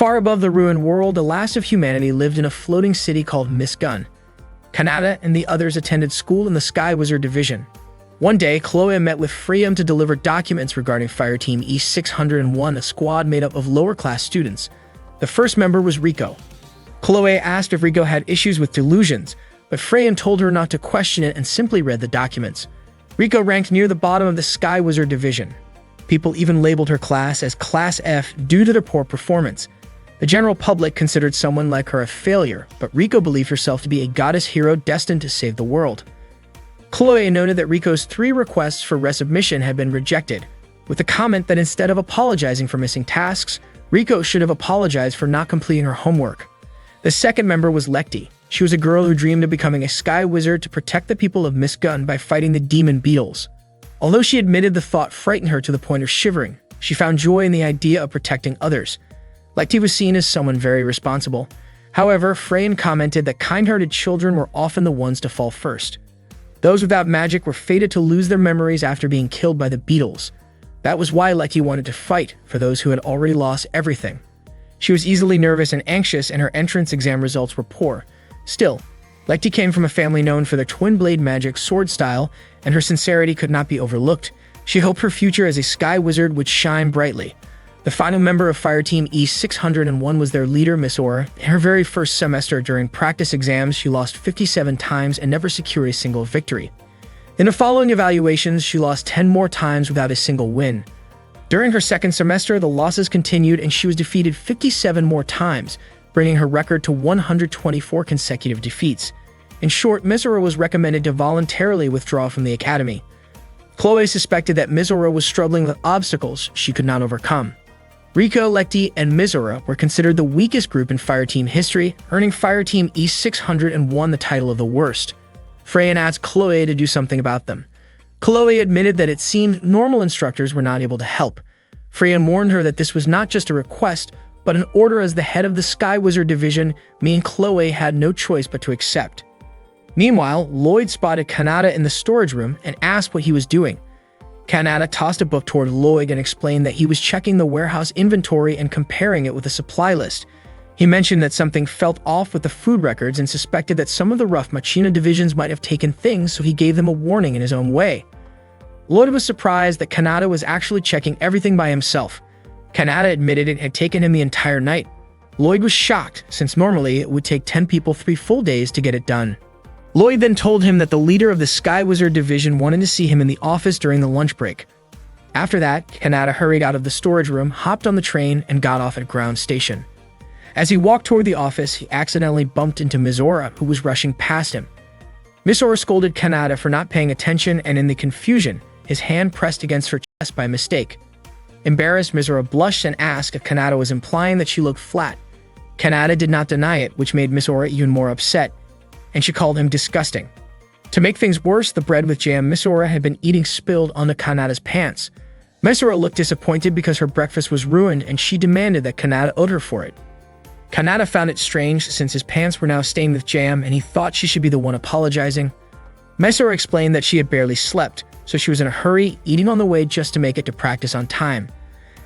Far above the ruined world, the last of humanity lived in a floating city called Miss Gun. Kanata and the others attended school in the Sky Wizard Division. One day, Chloe met with Freya to deliver documents regarding Fireteam E601, a squad made up of lower-class students. The first member was Rico. Chloe asked if Rico had issues with delusions, but Freya told her not to question it and simply read the documents. Rico ranked near the bottom of the Sky Wizard Division. People even labeled her class as Class F due to their poor performance. The general public considered someone like her a failure, but Rico believed herself to be a goddess hero destined to save the world. Chloe noted that Rico's 3 requests for resubmission had been rejected, with the comment that instead of apologizing for missing tasks, Rico should have apologized for not completing her homework. The second member was Lekti. She was a girl who dreamed of becoming a sky wizard to protect the people of Miss Gun by fighting the demon beetles. Although she admitted the thought frightened her to the point of shivering, she found joy in the idea of protecting others. Lekti was seen as someone very responsible. However, Freyan commented that kind-hearted children were often the ones to fall first. Those without magic were fated to lose their memories after being killed by the beetles. That was why Lekti wanted to fight for those who had already lost everything. She was easily nervous and anxious, and her entrance exam results were poor. Still, Lekti came from a family known for their twin-blade magic sword style, and her sincerity could not be overlooked. She hoped her future as a sky wizard would shine brightly. The final member of Fireteam E601 was their leader, Miss Aura. In her very first semester during practice exams, she lost 57 times and never secured a single victory. In the following evaluations, she lost 10 more times without a single win. During her second semester, the losses continued and she was defeated 57 more times, bringing her record to 124 consecutive defeats. In short, Miss Aura was recommended to voluntarily withdraw from the academy. Chloe suspected that Miss Aura was struggling with obstacles she could not overcome. Rico, Lekti, and Miss Aura were considered the weakest group in Fireteam history, earning Fireteam E601 the title of the worst. Freyan asked Chloe to do something about them. Chloe admitted that it seemed normal instructors were not able to help. Freyan warned her that this was not just a request, but an order. As the head of the Sky Wizard Division, me and Chloe had no choice but to accept. Meanwhile, Lloyd spotted Kanata in the storage room and asked what he was doing. Kanata tossed a book toward Lloyd and explained that he was checking the warehouse inventory and comparing it with a supply list. He mentioned that something felt off with the food records and suspected that some of the rough Machina divisions might have taken things, so he gave them a warning in his own way. Lloyd was surprised that Kanata was actually checking everything by himself. Kanata admitted it had taken him the entire night. Lloyd was shocked, since normally it would take 10 people 3 full days to get it done. Lloyd then told him that the leader of the Sky Wizard Division wanted to see him in the office during the lunch break. After that, Kanata hurried out of the storage room, hopped on the train, and got off at ground station. As he walked toward the office, he accidentally bumped into Miss Aura, who was rushing past him. Miss Aura scolded Kanata for not paying attention, and in the confusion, his hand pressed against her chest by mistake. Embarrassed, Miss Aura blushed and asked if Kanata was implying that she looked flat. Kanata did not deny it, which made Miss Aura even more upset, and she called him disgusting. To make things worse, the bread with jam Miss Aura had been eating spilled onto Kanata's pants. Miss Aura looked disappointed because her breakfast was ruined, and she demanded that Kanata owed her for it. Kanata found it strange since his pants were now stained with jam, and he thought she should be the one apologizing. Miss Aura explained that she had barely slept, so she was in a hurry, eating on the way just to make it to practice on time.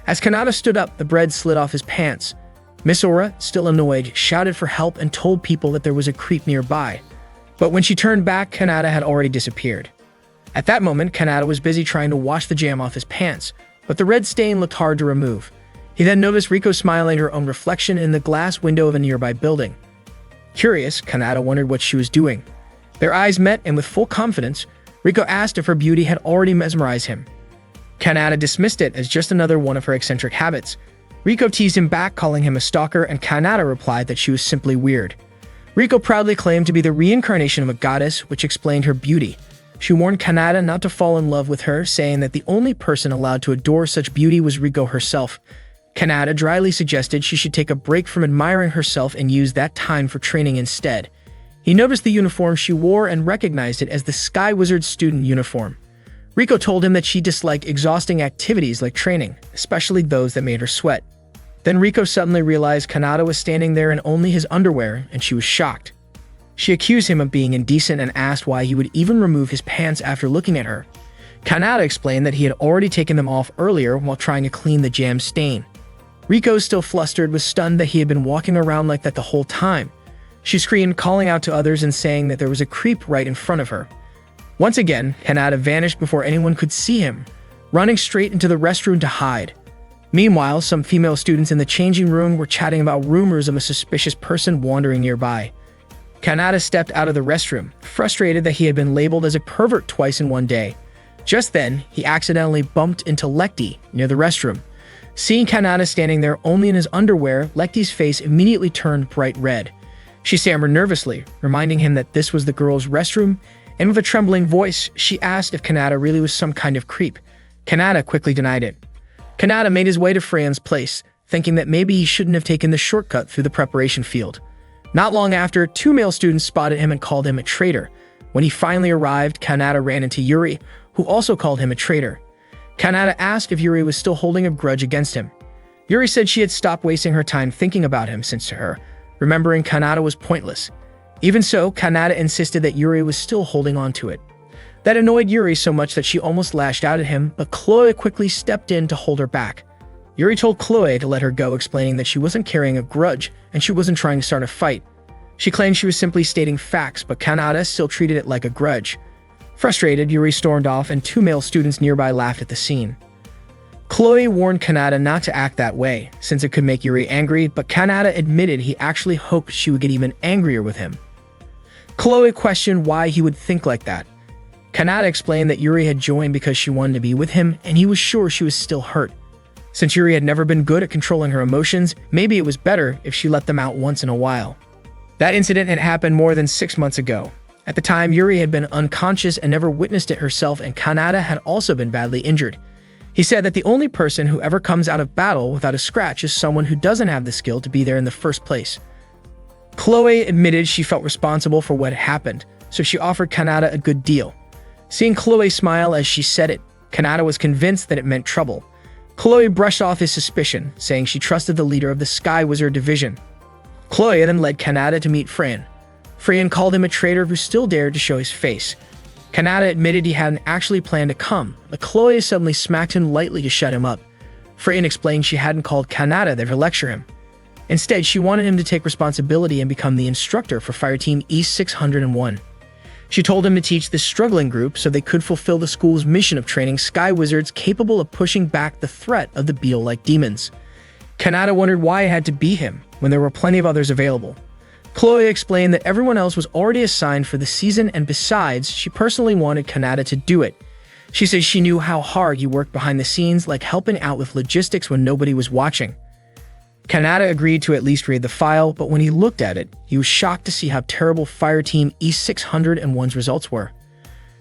As Kanata stood up, the bread slid off his pants. Miss Aura, still annoyed, shouted for help and told people that there was a creep nearby. But when she turned back, Kanata had already disappeared. At that moment, Kanata was busy trying to wash the jam off his pants, but the red stain looked hard to remove. He then noticed Rico smiling at her own reflection in the glass window of a nearby building. Curious, Kanata wondered what she was doing. Their eyes met, and with full confidence, Rico asked if her beauty had already mesmerized him. Kanata dismissed it as just another one of her eccentric habits. Rico teased him back, calling him a stalker, and Kanata replied that she was simply weird. Rico proudly claimed to be the reincarnation of a goddess, which explained her beauty. She warned Kanata not to fall in love with her, saying that the only person allowed to adore such beauty was Rico herself. Kanata dryly suggested she should take a break from admiring herself and use that time for training instead. He noticed the uniform she wore and recognized it as the Sky Wizard student uniform. Rico told him that she disliked exhausting activities like training, especially those that made her sweat. Then Rico suddenly realized Kanata was standing there in only his underwear, and she was shocked. She accused him of being indecent and asked why he would even remove his pants after looking at her. Kanata explained that he had already taken them off earlier while trying to clean the jam stain. Riko, still flustered, was stunned that he had been walking around like that the whole time. She screamed, calling out to others and saying that there was a creep right in front of her. Once again, Kanata vanished before anyone could see him, running straight into the restroom to hide. Meanwhile, some female students in the changing room were chatting about rumors of a suspicious person wandering nearby. Kanata stepped out of the restroom, frustrated that he had been labeled as a pervert twice in one day. Just then, he accidentally bumped into Lekti near the restroom. Seeing Kanata standing there only in his underwear, Lekti's face immediately turned bright red. She stammered nervously, reminding him that this was the girls' restroom, and with a trembling voice, she asked if Kanata really was some kind of creep. Kanata quickly denied it. Kanata made his way to Freyan's place, thinking that maybe he shouldn't have taken the shortcut through the preparation field. Not long after, 2 male students spotted him and called him a traitor. When he finally arrived, Kanata ran into Yuri, who also called him a traitor. Kanata asked if Yuri was still holding a grudge against him. Yuri said she had stopped wasting her time thinking about him since to her, remembering Kanata was pointless. Even so, Kanata insisted that Yuri was still holding on to it. That annoyed Yuri so much that she almost lashed out at him, but Chloe quickly stepped in to hold her back. Yuri told Chloe to let her go, explaining that she wasn't carrying a grudge and she wasn't trying to start a fight. She claimed she was simply stating facts, but Kanata still treated it like a grudge. Frustrated, Yuri stormed off and 2 male students nearby laughed at the scene. Chloe warned Kanata not to act that way, since it could make Yuri angry, but Kanata admitted he actually hoped she would get even angrier with him. Chloe questioned why he would think like that. Kanata explained that Yuri had joined because she wanted to be with him, and he was sure she was still hurt. Since Yuri had never been good at controlling her emotions, maybe it was better if she let them out once in a while. That incident had happened more than 6 months ago. At the time, Yuri had been unconscious and never witnessed it herself, and Kanata had also been badly injured. He said that the only person who ever comes out of battle without a scratch is someone who doesn't have the skill to be there in the first place. Chloe admitted she felt responsible for what had happened, so she offered Kanata a good deal. Seeing Chloe smile as she said it, Kanata was convinced that it meant trouble. Chloe brushed off his suspicion, saying she trusted the leader of the Sky Wizard Division. Chloe then led Kanata to meet Freyan. Freyan called him a traitor who still dared to show his face. Kanata admitted he hadn't actually planned to come, but Chloe suddenly smacked him lightly to shut him up. Freyan explained she hadn't called Kanata there to lecture him. Instead, she wanted him to take responsibility and become the instructor for Fireteam E601. She told him to teach this struggling group so they could fulfill the school's mission of training Sky Wizards capable of pushing back the threat of the beetle-like demons. Kanata wondered why it had to be him, when there were plenty of others available. Chloe explained that everyone else was already assigned for the season, and besides, she personally wanted Kanata to do it. She said she knew how hard he worked behind the scenes, like helping out with logistics when nobody was watching. Kanata agreed to at least read the file, but when he looked at it, he was shocked to see how terrible Fireteam E601's results were.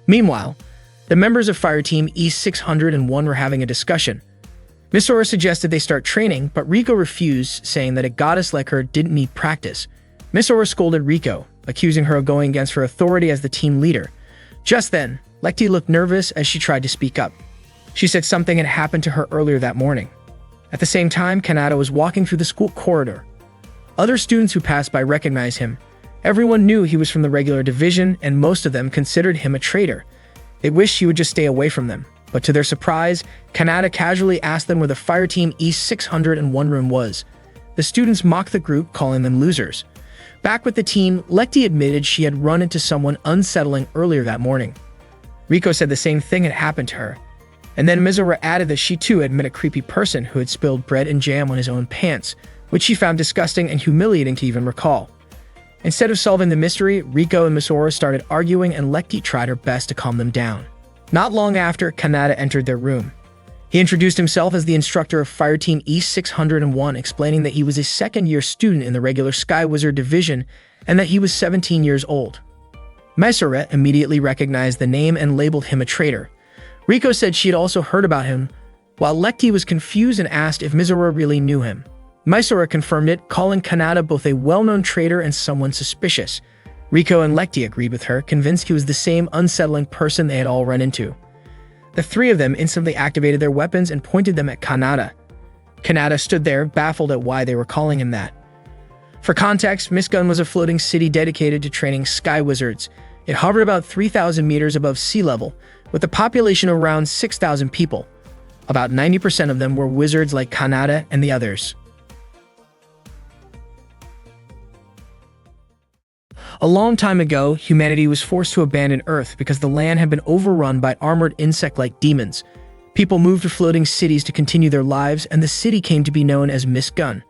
Meanwhile, the members of Fireteam E601 were having a discussion. Miss Aura suggested they start training, but Riko refused, saying that a goddess like her didn't need practice. Miss Aura scolded Riko, accusing her of going against her authority as the team leader. Just then, Lekti looked nervous as she tried to speak up. She said something had happened to her earlier that morning. At the same time, Kanata was walking through the school corridor. Other students who passed by recognized him. Everyone knew he was from the regular division, and most of them considered him a traitor. They wished he would just stay away from them. But to their surprise, Kanata casually asked them where the Fireteam E601 room was. The students mocked the group, calling them losers. Back with the team, Lekti admitted she had run into someone unsettling earlier that morning. Riko said the same thing had happened to her. And then Mizora added that she too had met a creepy person who had spilled bread and jam on his own pants, which she found disgusting and humiliating to even recall. Instead of solving the mystery, Riko and Mizora started arguing, and Lekti tried her best to calm them down. Not long after, Kanata entered their room. He introduced himself as the instructor of Fireteam E601, explaining that he was a second-year student in the regular Sky Wizard Division and that he was 17 years old. Mizora immediately recognized the name and labeled him a traitor. Riko said she had also heard about him, while Lekti was confused and asked if Mizora really knew him. Mizora confirmed it, calling Kanata both a well-known traitor and someone suspicious. Riko and Lekti agreed with her, convinced he was the same unsettling person they had all run into. The three of them instantly activated their weapons and pointed them at Kanata. Kanata stood there, baffled at why they were calling him that. For context, Miss Gun was a floating city dedicated to training Sky Wizards. It hovered about 3,000 meters above sea level, with a population of around 6,000 people. About 90% of them were wizards like Kanata and the others. A long time ago, humanity was forced to abandon Earth because the land had been overrun by armored insect-like demons. People moved to floating cities to continue their lives, and the city came to be known as Miss Gun.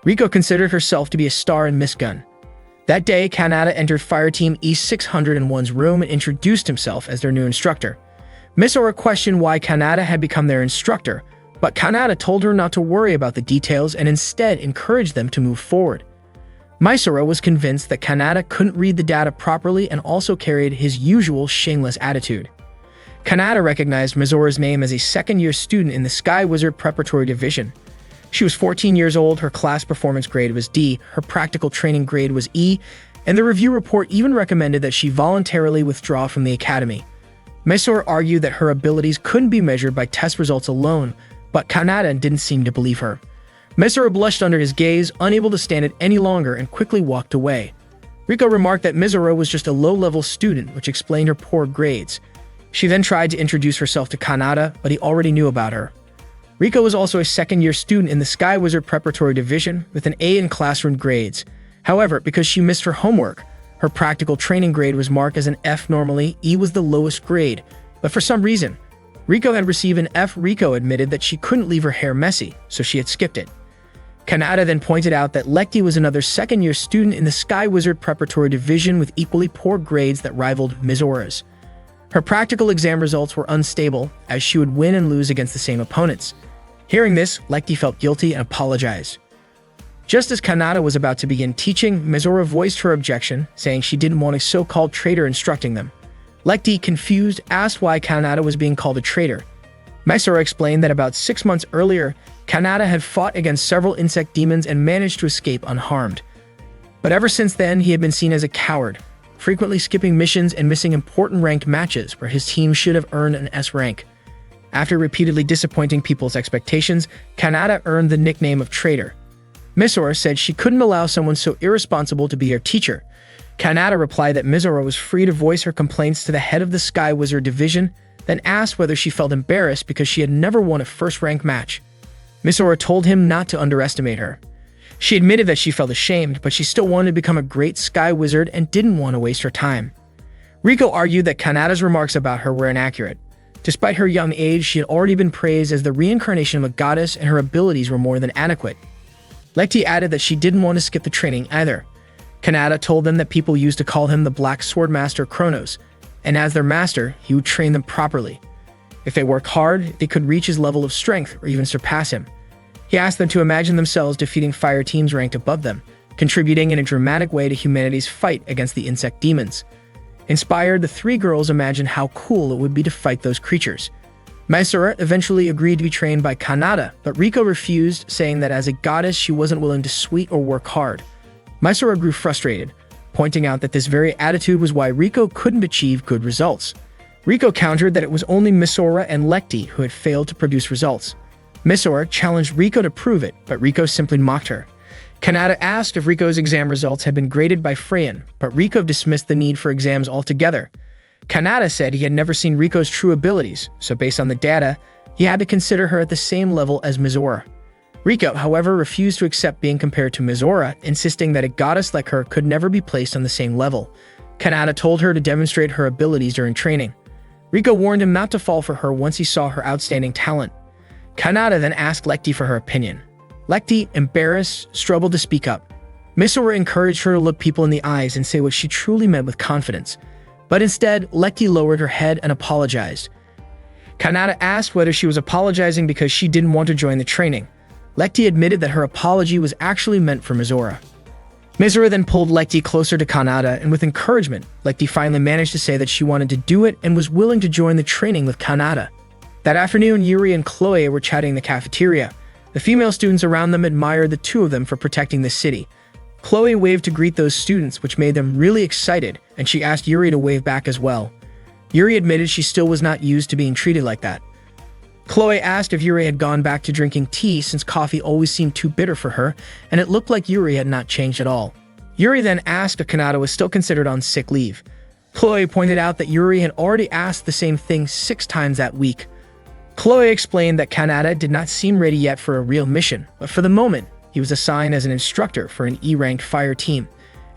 Riko considered herself to be a star in Miss Gun. That day, Kanata entered Fireteam E601's room and introduced himself as their new instructor. Misora questioned why Kanata had become their instructor, but Kanata told her not to worry about the details and instead encouraged them to move forward. Misora was convinced that Kanata couldn't read the data properly and also carried his usual shameless attitude. Kanata recognized Mizora's name as a second-year student in the Sky Wizard Preparatory Division. She was 14 years old, her class performance grade was D, her practical training grade was E, and the review report even recommended that she voluntarily withdraw from the academy. Misora argued that her abilities couldn't be measured by test results alone, but Kanata didn't seem to believe her. Misora blushed under his gaze, unable to stand it any longer, and quickly walked away. Riko remarked that Misora was just a low-level student, which explained her poor grades. She then tried to introduce herself to Kanata, but he already knew about her. Riko was also a second-year student in the Sky Wizard Preparatory Division with an A in classroom grades. However, because she missed her homework, her practical training grade was marked as an F. Normally, E was the lowest grade, but for some reason, Riko had received an F. Riko admitted that she couldn't leave her hair messy, so she had skipped it. Kanata then pointed out that Lekti was another second-year student in the Sky Wizard Preparatory Division with equally poor grades that rivaled Mizora's. Her practical exam results were unstable, as she would win and lose against the same opponents. Hearing this, Lekti felt guilty and apologized. Just as Kanata was about to begin teaching, Mizora voiced her objection, saying she didn't want a so-called traitor instructing them. Lekti, confused, asked why Kanata was being called a traitor. Misora explained that about 6 months earlier, Kanata had fought against several insect demons and managed to escape unharmed. But ever since then, he had been seen as a coward, frequently skipping missions and missing important ranked matches where his team should have earned an S rank. After repeatedly disappointing people's expectations, Kanata earned the nickname of traitor. Misora said she couldn't allow someone so irresponsible to be her teacher. Kanata replied that Misora was free to voice her complaints to the head of the Sky Wizard Division, then asked whether she felt embarrassed because she had never won a first-rank match. Misora told him not to underestimate her. She admitted that she felt ashamed, but she still wanted to become a great Sky Wizard and didn't want to waste her time. Riko argued that Kanata's remarks about her were inaccurate. Despite her young age, she had already been praised as the reincarnation of a goddess and her abilities were more than adequate. Lekti added that she didn't want to skip the training either. Kanata told them that people used to call him the Black Sword Master Kronos, and as their master, he would train them properly. If they worked hard, they could reach his level of strength or even surpass him. He asked them to imagine themselves defeating fire teams ranked above them, contributing in a dramatic way to humanity's fight against the insect demons. Inspired, the three girls imagined how cool it would be to fight those creatures. Misora eventually agreed to be trained by Kanata, but Riko refused, saying that as a goddess she wasn't willing to sweat or work hard. Misora grew frustrated, pointing out that this very attitude was why Riko couldn't achieve good results. Riko countered that it was only Misora and Lekti who had failed to produce results. Misora challenged Riko to prove it, but Riko simply mocked her. Kanata asked if Riko's exam results had been graded by Freyan, but Riko dismissed the need for exams altogether. Kanata said he had never seen Riko's true abilities, so based on the data, he had to consider her at the same level as Misora. Riko, however, refused to accept being compared to Misora, insisting that a goddess like her could never be placed on the same level. Kanata told her to demonstrate her abilities during training. Riko warned him not to fall for her once he saw her outstanding talent. Kanata then asked Lekti for her opinion. Lekti, embarrassed, struggled to speak up. Misora encouraged her to look people in the eyes and say what she truly meant with confidence. But instead, Lekti lowered her head and apologized. Kanata asked whether she was apologizing because she didn't want to join the training. Lekti admitted that her apology was actually meant for Misora. Misora then pulled Lekti closer to Kanata, and with encouragement, Lekti finally managed to say that she wanted to do it and was willing to join the training with Kanata. That afternoon, Yuri and Chloe were chatting in the cafeteria. The female students around them admired the two of them for protecting the city. Chloe waved to greet those students, which made them really excited, and she asked Yuri to wave back as well. Yuri admitted she still was not used to being treated like that. Chloe asked if Yuri had gone back to drinking tea since coffee always seemed too bitter for her, and it looked like Yuri had not changed at all. Yuri then asked if Kanata was still considered on sick leave. Chloe pointed out that Yuri had already asked the same thing 6 times that week. Chloe explained that Kanata did not seem ready yet for a real mission, but for the moment, he was assigned as an instructor for an E-ranked fire team,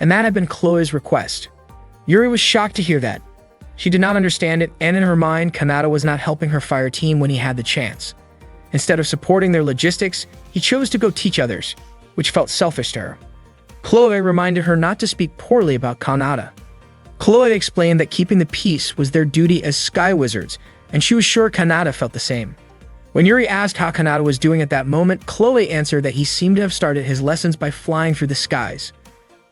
and that had been Chloe's request. Yuri was shocked to hear that. She did not understand it, and in her mind, Kanata was not helping her fire team when he had the chance. Instead of supporting their logistics, he chose to go teach others, which felt selfish to her. Chloe reminded her not to speak poorly about Kanata. Chloe explained that keeping the peace was their duty as sky wizards, and she was sure Kanata felt the same. When Yuri asked how Kanata was doing at that moment, Chloe answered that he seemed to have started his lessons by flying through the skies.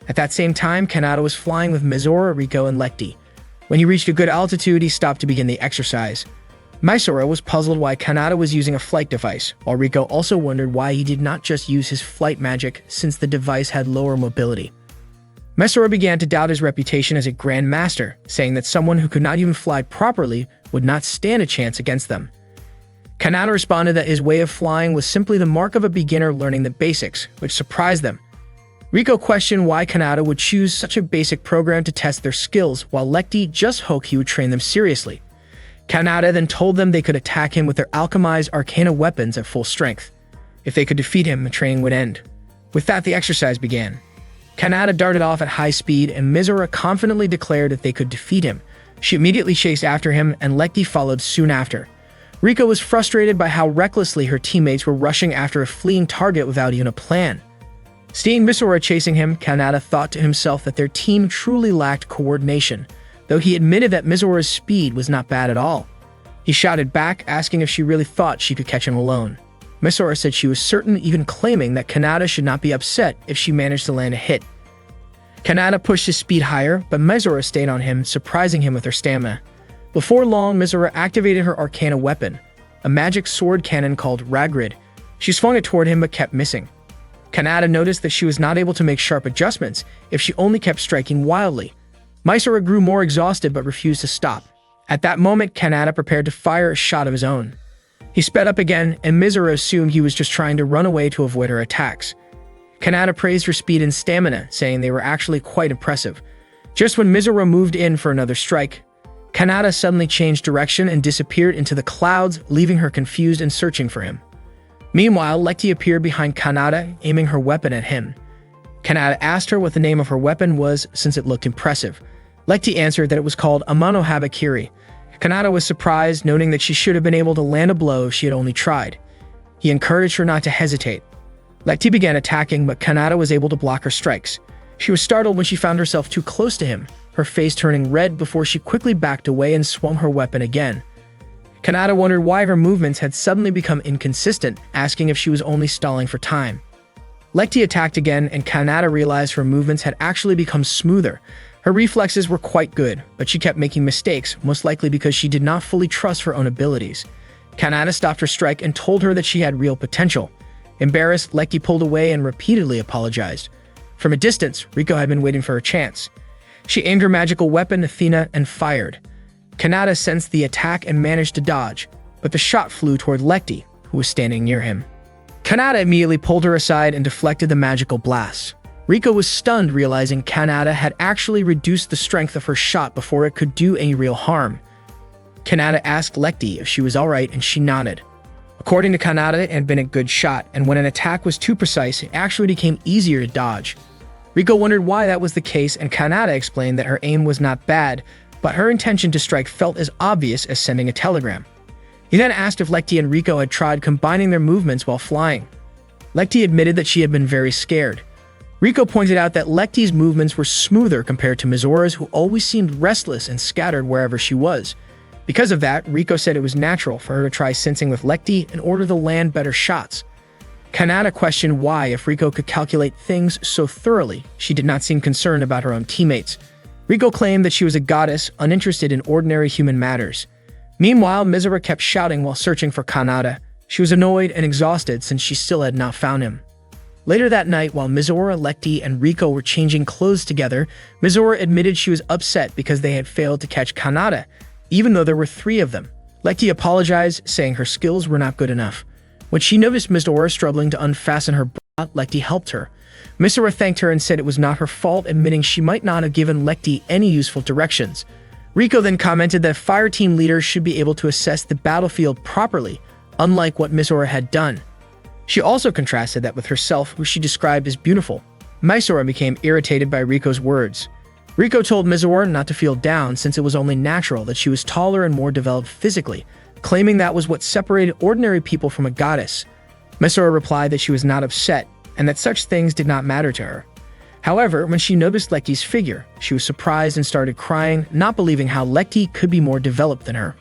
At that same time, Kanata was flying with Mizora, Riko, and Lekti. When he reached a good altitude, he stopped to begin the exercise. Mizora was puzzled why Kanata was using a flight device, while Riko also wondered why he did not just use his flight magic since the device had lower mobility. Mizora began to doubt his reputation as a Grand Master, saying that someone who could not even fly properly would not stand a chance against them. Kanata responded that his way of flying was simply the mark of a beginner learning the basics, which surprised them. Riko questioned why Kanata would choose such a basic program to test their skills, while Lekti just hoped he would train them seriously. Kanata then told them they could attack him with their alchemized arcana weapons at full strength. If they could defeat him, the training would end. With that, the exercise began. Kanata darted off at high speed, and Mizora confidently declared that they could defeat him. She immediately chased after him, and Lekti followed soon after. Riko was frustrated by how recklessly her teammates were rushing after a fleeing target without even a plan. Seeing Mizora chasing him, Kanata thought to himself that their team truly lacked coordination, though he admitted that Mizora's speed was not bad at all. He shouted back, asking if she really thought she could catch him alone. Mizora said she was certain, even claiming that Kanata should not be upset if she managed to land a hit. Kanata pushed his speed higher, but Mizora stayed on him, surprising him with her stamina. Before long, Mizora activated her arcana weapon, a magic sword cannon called Ragrid. She swung it toward him but kept missing. Kanata noticed that she was not able to make sharp adjustments if she only kept striking wildly. Mizora grew more exhausted but refused to stop. At that moment, Kanata prepared to fire a shot of his own. He sped up again, and Mizora assumed he was just trying to run away to avoid her attacks. Kanata praised her speed and stamina, saying they were actually quite impressive. Just when Mizora moved in for another strike, Kanata suddenly changed direction and disappeared into the clouds, leaving her confused and searching for him. Meanwhile, Lekti appeared behind Kanata, aiming her weapon at him. Kanata asked her what the name of her weapon was since it looked impressive. Lekti answered that it was called Amano Habakiri. Kanata was surprised, noting that she should have been able to land a blow if she had only tried. He encouraged her not to hesitate. Lekti began attacking, but Kanata was able to block her strikes. She was startled when she found herself too close to him, her face turning red before she quickly backed away and swung her weapon again. Kanata wondered why her movements had suddenly become inconsistent, asking if she was only stalling for time. Lekti attacked again, and Kanata realized her movements had actually become smoother. Her reflexes were quite good, but she kept making mistakes, most likely because she did not fully trust her own abilities. Kanata stopped her strike and told her that she had real potential. Embarrassed, Lekti pulled away and repeatedly apologized. From a distance, Riko had been waiting for her chance. She aimed her magical weapon, Athena, and fired. Kanata sensed the attack and managed to dodge, but the shot flew toward Lekti, who was standing near him. Kanata immediately pulled her aside and deflected the magical blast. Riko was stunned, realizing Kanata had actually reduced the strength of her shot before it could do any real harm. Kanata asked Lekti if she was alright, and she nodded. According to Kanata, it had been a good shot, and when an attack was too precise, it actually became easier to dodge. Riko wondered why that was the case, and Kanata explained that her aim was not bad, but her intention to strike felt as obvious as sending a telegram. He then asked if Lekti and Riko had tried combining their movements while flying. Lekti admitted that she had been very scared. Riko pointed out that Lekti's movements were smoother compared to Mizora's, who always seemed restless and scattered wherever she was. Because of that, Riko said it was natural for her to try sensing with Lekti in order to land better shots. Kanata questioned why, if Riko could calculate things so thoroughly, she did not seem concerned about her own teammates. Riko claimed that she was a goddess, uninterested in ordinary human matters. Meanwhile, Mizora kept shouting while searching for Kanata. She was annoyed and exhausted since she still had not found him. Later that night, while Mizora, Lekti, and Riko were changing clothes together, Mizora admitted she was upset because they had failed to catch Kanata, even though there were 3 of them. Lekti apologized, saying her skills were not good enough. When she noticed Mizora struggling to unfasten her bra, Lekti helped her. Mizora thanked her and said it was not her fault, admitting she might not have given Lekti any useful directions. Riko then commented that fire team leaders should be able to assess the battlefield properly, unlike what Misora had done. She also contrasted that with herself, who she described as beautiful. Misora became irritated by Riko's words. Riko told Misora not to feel down since it was only natural that she was taller and more developed physically, claiming that was what separated ordinary people from a goddess. Misora replied that she was not upset and that such things did not matter to her. However, when she noticed Lecty's figure, she was surprised and started crying, not believing how Lecty could be more developed than her.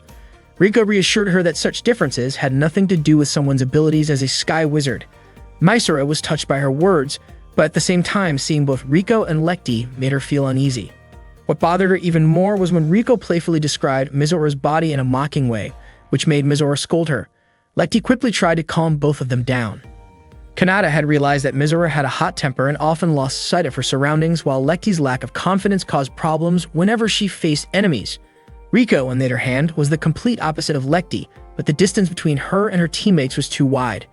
Riko reassured her that such differences had nothing to do with someone's abilities as a sky wizard. Misora was touched by her words, but at the same time, seeing both Riko and Lecty made her feel uneasy. What bothered her even more was when Riko playfully described Misora's body in a mocking way, which made Misora scold her. Lecty quickly tried to calm both of them down. Kanata had realized that Misora had a hot temper and often lost sight of her surroundings, while Lecty's lack of confidence caused problems whenever she faced enemies. Riko, on the other hand, was the complete opposite of Lecty, but the distance between her and her teammates was too wide.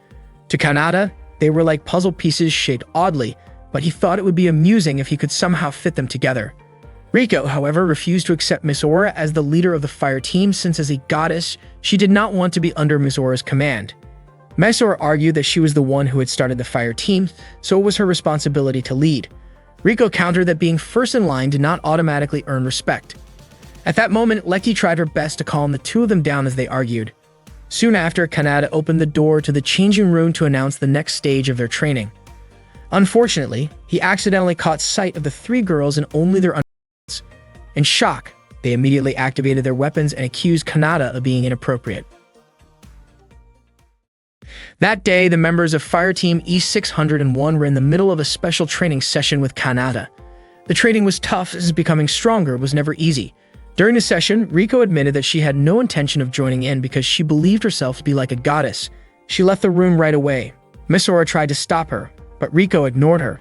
To Kanata, they were like puzzle pieces shaped oddly, but he thought it would be amusing if he could somehow fit them together. Riko, however, refused to accept Misora as the leader of the fire team since as a goddess, she did not want to be under Misora's command. Misora argued that she was the one who had started the fire team, so it was her responsibility to lead. Riko countered that being first in line did not automatically earn respect. At that moment, Lecty tried her best to calm the two of them down as they argued. Soon after, Kanata opened the door to the changing room to announce the next stage of their training. Unfortunately, he accidentally caught sight of the three girls and only their undergarments. In shock, they immediately activated their weapons and accused Kanata of being inappropriate. That day, the members of Fire Team E601 were in the middle of a special training session with Kanata. The training was tough as becoming stronger was never easy. During the session, Riko admitted that she had no intention of joining in because she believed herself to be like a goddess. She left the room right away. Misora tried to stop her, but Riko ignored her.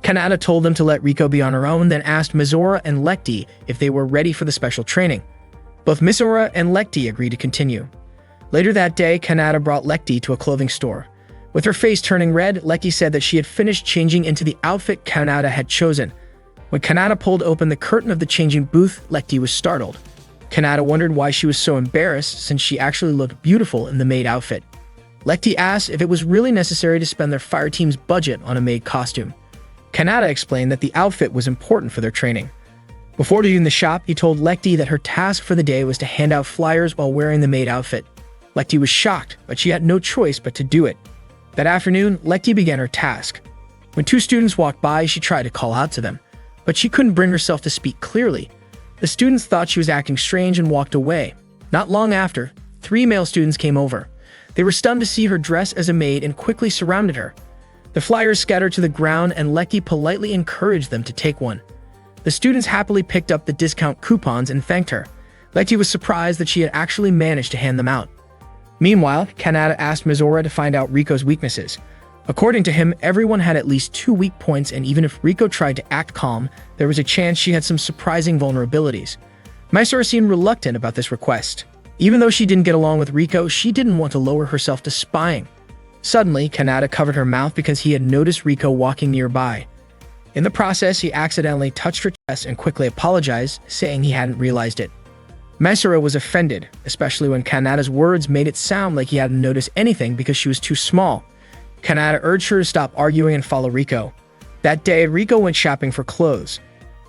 Kanata told them to let Riko be on her own, then asked Misora and Lecty if they were ready for the special training. Both Misora and Lecty agreed to continue. Later that day, Kanata brought Lecty to a clothing store. With her face turning red, Lecty said that she had finished changing into the outfit Kanata had chosen. When Kanata pulled open the curtain of the changing booth, Lecty was startled. Kanata wondered why she was so embarrassed since she actually looked beautiful in the maid outfit. Lecty asked if it was really necessary to spend their fire team's budget on a maid costume. Kanata explained that the outfit was important for their training. Before leaving the shop, he told Lecty that her task for the day was to hand out flyers while wearing the maid outfit. Lecty was shocked, but she had no choice but to do it. That afternoon, Lecty began her task. When two students walked by, she tried to call out to them, but she couldn't bring herself to speak clearly. The students thought she was acting strange and walked away. Not long after, 3 male students came over. They were stunned to see her dressed as a maid and quickly surrounded her. The flyers scattered to the ground and Lecty politely encouraged them to take one. The students happily picked up the discount coupons and thanked her. Lecty was surprised that she had actually managed to hand them out. Meanwhile, Kanata asked Misora to find out Riko's weaknesses. According to him, everyone had at least 2 weak points, and even if Riko tried to act calm, there was a chance she had some surprising vulnerabilities. Misora seemed reluctant about this request. Even though she didn't get along with Riko, she didn't want to lower herself to spying. Suddenly, Kanata covered her mouth because he had noticed Riko walking nearby. In the process, he accidentally touched her chest and quickly apologized, saying he hadn't realized it. Misora was offended, especially when Kanata's words made it sound like he hadn't noticed anything because she was too small. Kanata urged her to stop arguing and follow Riko. That day, Riko went shopping for clothes.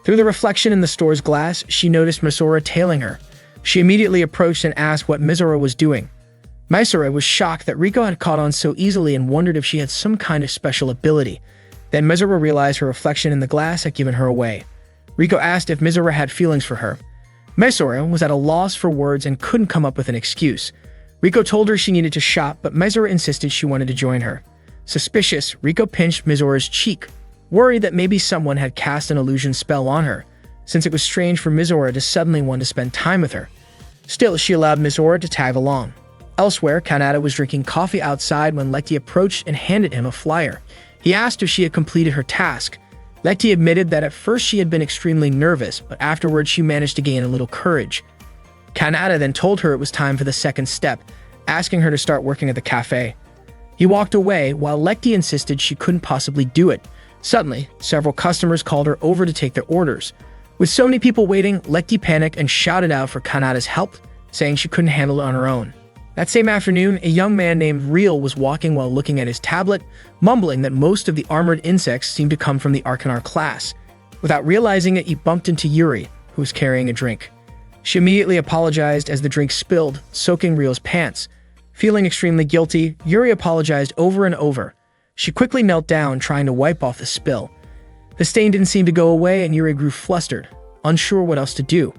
Through the reflection in the store's glass, she noticed Misora tailing her. She immediately approached and asked what Misora was doing. Misora was shocked that Riko had caught on so easily and wondered if she had some kind of special ability. Then Misora realized her reflection in the glass had given her away. Riko asked if Misora had feelings for her. Misora was at a loss for words and couldn't come up with an excuse. Riko told her she needed to shop, but Misora insisted she wanted to join her. Suspicious, Riko pinched Misora's cheek, worried that maybe someone had cast an illusion spell on her, since it was strange for Misora to suddenly want to spend time with her. Still, she allowed Misora to tag along. Elsewhere, Kanata was drinking coffee outside when Lecty approached and handed him a flyer. He asked if she had completed her task. Lecty admitted that at first she had been extremely nervous, but afterwards she managed to gain a little courage. Kanata then told her it was time for the second step, asking her to start working at the cafe. He walked away while Lecty insisted she couldn't possibly do it. Suddenly, several customers called her over to take their orders. With so many people waiting, Lekti panicked and shouted out for Kanada's help, saying she couldn't handle it on her own. That same afternoon, a young man named Real was walking while looking at his tablet, mumbling that most of the armored insects seemed to come from the Arcanar class. Without realizing it, he bumped into Yuri, who was carrying a drink. She immediately apologized as the drink spilled, soaking Real's pants. Feeling extremely guilty, Yuri apologized over and over. She quickly knelt down, trying to wipe off the spill. The stain didn't seem to go away, and Yuri grew flustered, unsure what else to do.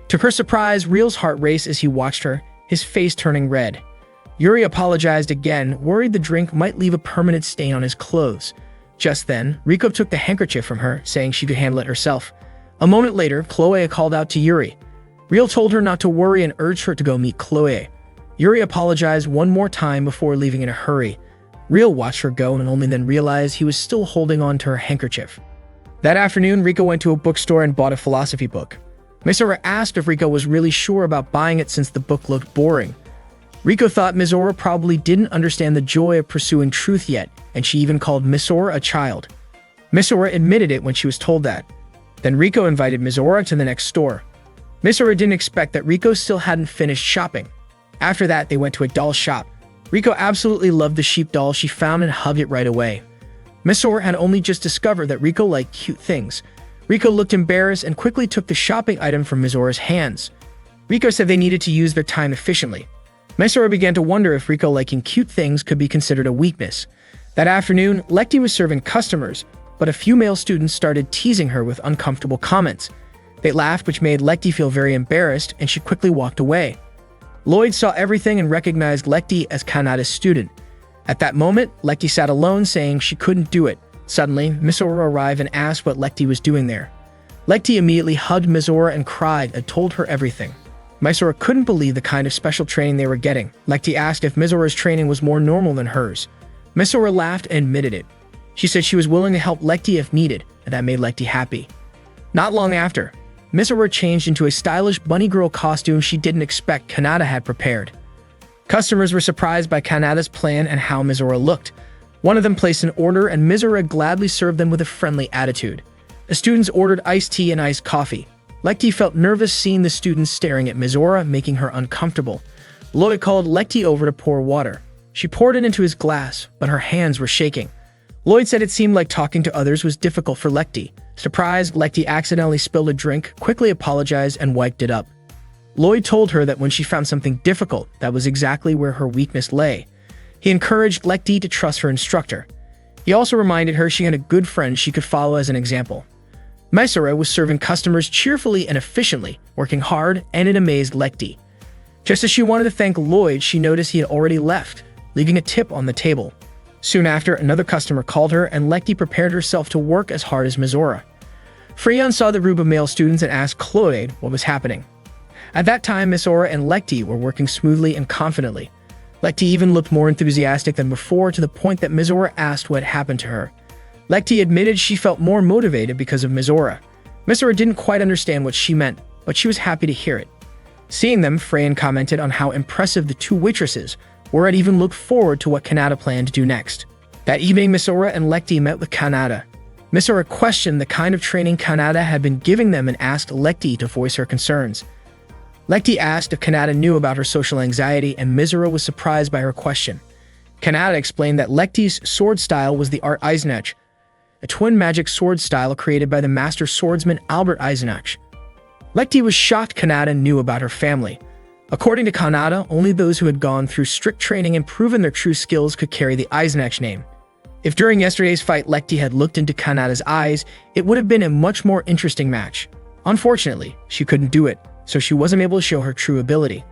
To her surprise, Real's heart raced as he watched her, his face turning red. Yuri apologized again, worried the drink might leave a permanent stain on his clothes. Just then, Riko took the handkerchief from her, saying she could handle it herself. A moment later, Chloe called out to Yuri. Real told her not to worry and urged her to go meet Chloe. Yuri apologized one more time before leaving in a hurry. Real watched her go and only then realized he was still holding on to her handkerchief. That afternoon, Riko went to a bookstore and bought a philosophy book. Mizora asked if Riko was really sure about buying it since the book looked boring. Riko thought Mizora probably didn't understand the joy of pursuing truth yet, and she even called Mizora a child. Mizora admitted it when she was told that. Then Riko invited Mizora to the next store. Mizora didn't expect that Riko still hadn't finished shopping. After that, they went to a doll shop. Riko absolutely loved the sheep doll she found and hugged it right away. Mizora had only just discovered that Riko liked cute things. Riko looked embarrassed and quickly took the shopping item from Mizora's hands. Riko said they needed to use their time efficiently. Mizora began to wonder if Riko liking cute things could be considered a weakness. That afternoon, Lekti was serving customers, but a few male students started teasing her with uncomfortable comments. They laughed, which made Lekti feel very embarrassed, and she quickly walked away. Lloyd saw everything and recognized Lekti as Kanada's student. At that moment, Lekti sat alone, saying she couldn't do it. Suddenly, Mizora arrived and asked what Lekti was doing there. Lekti immediately hugged Mizora and cried and told her everything. Mizora couldn't believe the kind of special training they were getting. Lekti asked if Mizora's training was more normal than hers. Mizora laughed and admitted it. She said she was willing to help Lekti if needed, and that made Lekti happy. Not long after, Mizora changed into a stylish bunny girl costume she didn't expect Kanada had prepared. Customers were surprised by Kanada's plan and how Mizora looked. One of them placed an order, and Mizora gladly served them with a friendly attitude. The students ordered iced tea and iced coffee. Lekti felt nervous seeing the students staring at Mizora, making her uncomfortable. Lloyd called Lekti over to pour water. She poured it into his glass, but her hands were shaking. Lloyd said it seemed like talking to others was difficult for Lekti. Surprised, Lekti accidentally spilled a drink, quickly apologized, and wiped it up. Lloyd told her that when she found something difficult, that was exactly where her weakness lay. He encouraged Lekti to trust her instructor. He also reminded her she had a good friend she could follow as an example. Mizora was serving customers cheerfully and efficiently, working hard, and it amazed Lekti. Just as she wanted to thank Lloyd, she noticed he had already left, leaving a tip on the table. Soon after, another customer called her, and Lekti prepared herself to work as hard as Mizora. Freyon saw the group of male students and asked Chloe what was happening. At that time, Mizora and Lekti were working smoothly and confidently. Lekti even looked more enthusiastic than before, to the point that Mizora asked what happened to her. Lekti admitted she felt more motivated because of Mizora. Mizora didn't quite understand what she meant, but she was happy to hear it. Seeing them, Freyon commented on how impressive the two waitresses were and even looked forward to what Kanada planned to do next. That evening, Mizora and Lekti met with Kanada. Mizora questioned the kind of training Kanada had been giving them and asked Lekti to voice her concerns. Lekti asked if Kanada knew about her social anxiety, and Mizora was surprised by her question. Kanada explained that Lekti's sword style was the Art Eisenach, a twin magic sword style created by the master swordsman Albert Eisenach. Lekti was shocked Kanada knew about her family. According to Kanada, only those who had gone through strict training and proven their true skills could carry the Eisenach name. If during yesterday's fight Lekti had looked into Kanada's eyes, it would have been a much more interesting match. Unfortunately, she couldn't do it, so she wasn't able to show her true ability.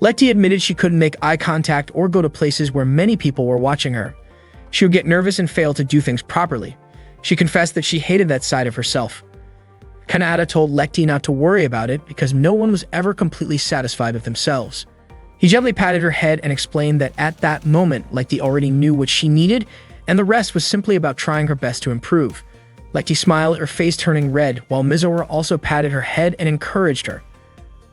Lekti admitted she couldn't make eye contact or go to places where many people were watching her. She would get nervous and fail to do things properly. She confessed that she hated that side of herself. Kanada told Lekti not to worry about it because no one was ever completely satisfied with themselves. He gently patted her head and explained that at that moment, Lekti already knew what she needed, and the rest was simply about trying her best to improve. Lekti smiled, her face turning red, while Mizora also patted her head and encouraged her.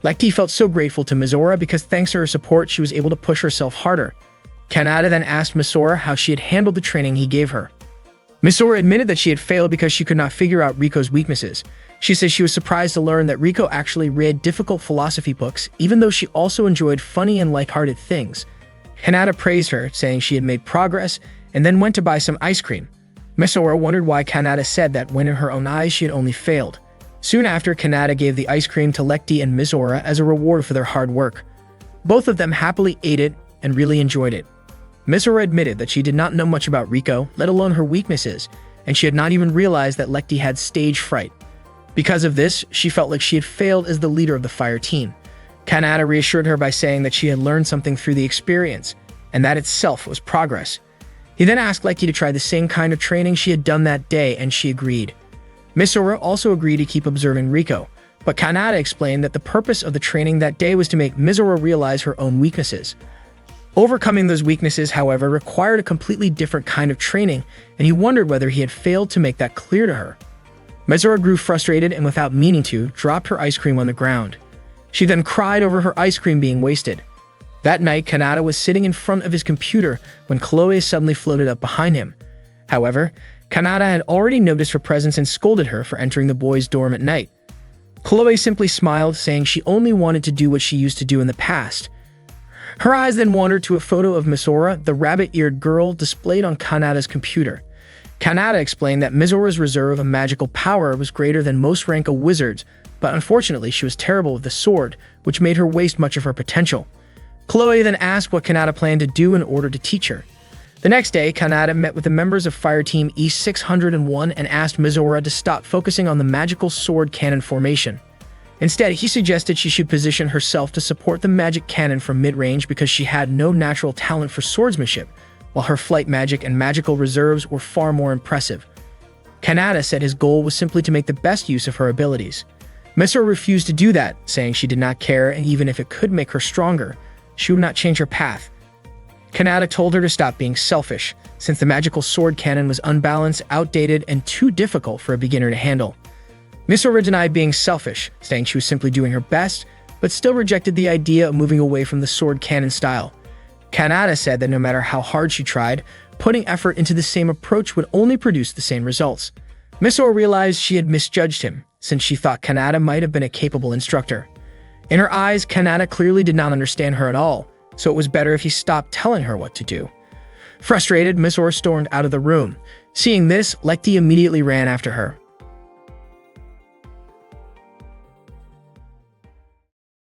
Lekti felt so grateful to Mizora because thanks to her support, she was able to push herself harder. Kanada then asked Mizora how she had handled the training he gave her. Misora admitted that she had failed because she could not figure out Riko's weaknesses. She says she was surprised to learn that Riko actually read difficult philosophy books, even though she also enjoyed funny and lighthearted things. Kanata praised her, saying she had made progress, and then went to buy some ice cream. Misora wondered why Kanata said that when in her own eyes she had only failed. Soon after, Kanata gave the ice cream to Lekti and Misora as a reward for their hard work. Both of them happily ate it and really enjoyed it. Misora admitted that she did not know much about Riko, let alone her weaknesses, and she had not even realized that Lekti had stage fright. Because of this, she felt like she had failed as the leader of the fire team. Kanata reassured her by saying that she had learned something through the experience, and that itself was progress. He then asked Lekti to try the same kind of training she had done that day, and she agreed. Misora also agreed to keep observing Riko, but Kanata explained that the purpose of the training that day was to make Misora realize her own weaknesses. Overcoming those weaknesses, however, required a completely different kind of training, and he wondered whether he had failed to make that clear to her. Misora grew frustrated and, without meaning to, dropped her ice cream on the ground. She then cried over her ice cream being wasted. That night, Kanata was sitting in front of his computer when Chloe suddenly floated up behind him. However, Kanata had already noticed her presence and scolded her for entering the boys' dorm at night. Chloe simply smiled, saying she only wanted to do what she used to do in the past. Her eyes then wandered to a photo of Misora, the rabbit-eared girl, displayed on Kanata's computer. Kanata explained that Misora's reserve of magical power was greater than most rank of wizards, but unfortunately she was terrible with the sword, which made her waste much of her potential. Chloe then asked what Kanata planned to do in order to teach her. The next day, Kanata met with the members of Fire Team E601 and asked Misora to stop focusing on the magical sword cannon formation. Instead, he suggested she should position herself to support the magic cannon from mid-range because she had no natural talent for swordsmanship, while her flight magic and magical reserves were far more impressive. Kanata said his goal was simply to make the best use of her abilities. Misora refused to do that, saying she did not care, and even if it could make her stronger, she would not change her path. Kanata told her to stop being selfish, since the magical sword cannon was unbalanced, outdated, and too difficult for a beginner to handle. Misora denied being selfish, saying she was simply doing her best, but still rejected the idea of moving away from the sword cannon style. Kanata said that no matter how hard she tried, putting effort into the same approach would only produce the same results. Misora realized she had misjudged him, since she thought Kanata might have been a capable instructor. In her eyes, Kanata clearly did not understand her at all, so it was better if he stopped telling her what to do. Frustrated, Misora stormed out of the room. Seeing this, Lekti immediately ran after her.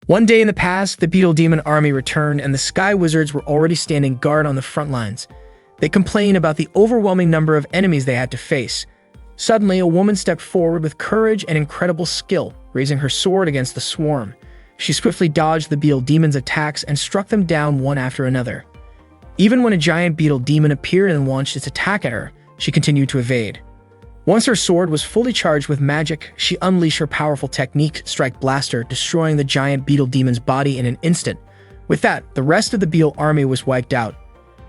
One day in the past, the Beetle Demon army returned and the Sky Wizards were already standing guard on the front lines. They complained about the overwhelming number of enemies they had to face. Suddenly, a woman stepped forward with courage and incredible skill, raising her sword against the swarm. She swiftly dodged the Beetle Demon's attacks and struck them down one after another. Even when a giant Beetle Demon appeared and launched its attack at her, she continued to evade. Once her sword was fully charged with magic, she unleashed her powerful technique, Strike Blaster, destroying the giant Beetle Demon's body in an instant. With that, the rest of the Beetle army was wiped out.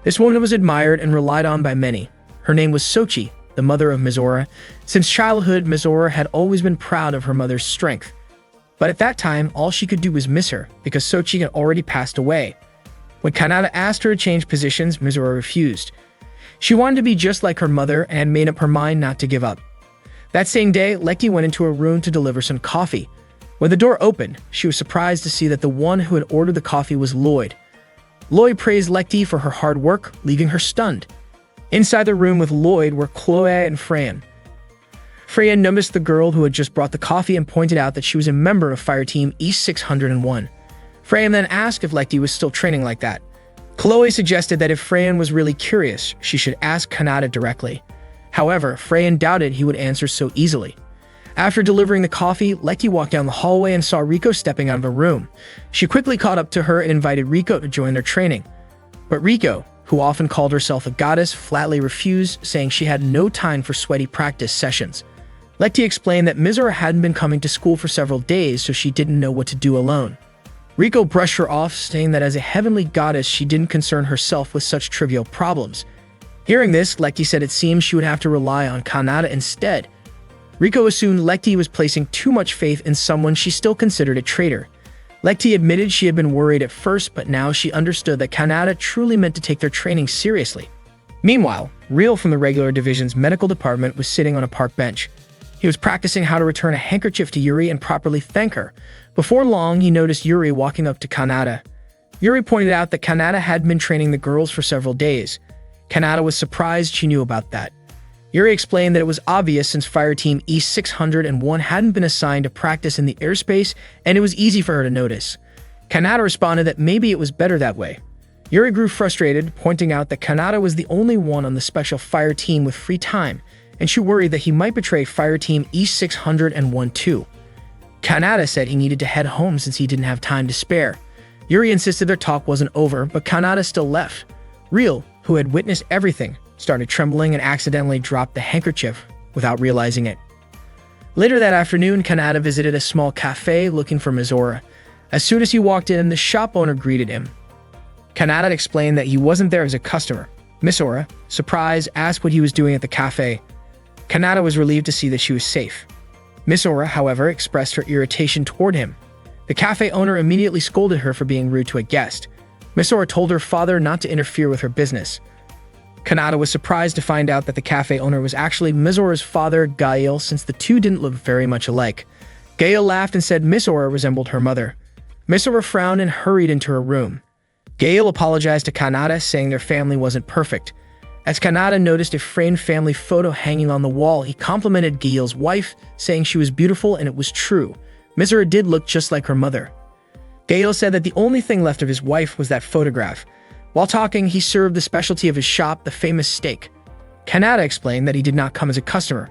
This woman was admired and relied on by many. Her name was Sochi, the mother of Misora. Since childhood, Misora had always been proud of her mother's strength. But at that time, all she could do was miss her, because Sochi had already passed away. When Kanata asked her to change positions, Misora refused. She wanted to be just like her mother and had made up her mind not to give up. That same day, Lekti went into her room to deliver some coffee. When the door opened, she was surprised to see that the one who had ordered the coffee was Lloyd. Lloyd praised Lekti for her hard work, leaving her stunned. Inside the room with Lloyd were Chloe and Freyan. Freya noticed the girl who had just brought the coffee and pointed out that she was a member of Fire Team E601. Freya then asked if Lekti was still training like that. Chloe suggested that if Freyan was really curious, she should ask Kanata directly. However, Freyan doubted he would answer so easily. After delivering the coffee, Lekti walked down the hallway and saw Riko stepping out of the room. She quickly caught up to her and invited Riko to join their training. But Riko, who often called herself a goddess, flatly refused, saying she had no time for sweaty practice sessions. Lekti explained that Misora hadn't been coming to school for several days, so she didn't know what to do alone. Riko brushed her off, saying that as a heavenly goddess, she didn't concern herself with such trivial problems. Hearing this, Lekti said it seemed she would have to rely on Kanata instead. Riko assumed Lekti was placing too much faith in someone she still considered a traitor. Lekti admitted she had been worried at first, but now she understood that Kanata truly meant to take their training seriously. Meanwhile, Real from the regular division's medical department was sitting on a park bench. He was practicing how to return a handkerchief to Yuri and properly thank her. Before long, he noticed Yuri walking up to Kanata. Yuri pointed out that Kanata had been training the girls for several days. Kanata was surprised she knew about that. Yuri explained that it was obvious since Fire Team E-601 hadn't been assigned to practice in the airspace, and it was easy for her to notice. Kanata responded that maybe it was better that way. Yuri grew frustrated, pointing out that Kanata was the only one on the special fire team with free time, and she worried that he might betray Fire Team E-601 too. Kanata said he needed to head home since he didn't have time to spare. Yuri insisted their talk wasn't over, but Kanata still left. Real, who had witnessed everything, started trembling and accidentally dropped the handkerchief without realizing it. Later that afternoon, Kanata visited a small cafe looking for Mizora. As soon as he walked in, the shop owner greeted him. Kanata explained that he wasn't there as a customer. Mizora, surprised, asked what he was doing at the cafe. Kanata was relieved to see that she was safe. Mizora, however, expressed her irritation toward him. The cafe owner immediately scolded her for being rude to a guest. Mizora told her father not to interfere with her business. Kanata was surprised to find out that the cafe owner was actually Mizora's father, Gail, since the two didn't look very much alike. Gail laughed and said Mizora resembled her mother. Mizora frowned and hurried into her room. Gail apologized to Kanata, saying their family wasn't perfect. As Kanata noticed a framed family photo hanging on the wall, he complimented Gail's wife, saying she was beautiful, and it was true. Mizora did look just like her mother. Gail said that the only thing left of his wife was that photograph. While talking, he served the specialty of his shop, the famous steak. Kanata explained that he did not come as a customer.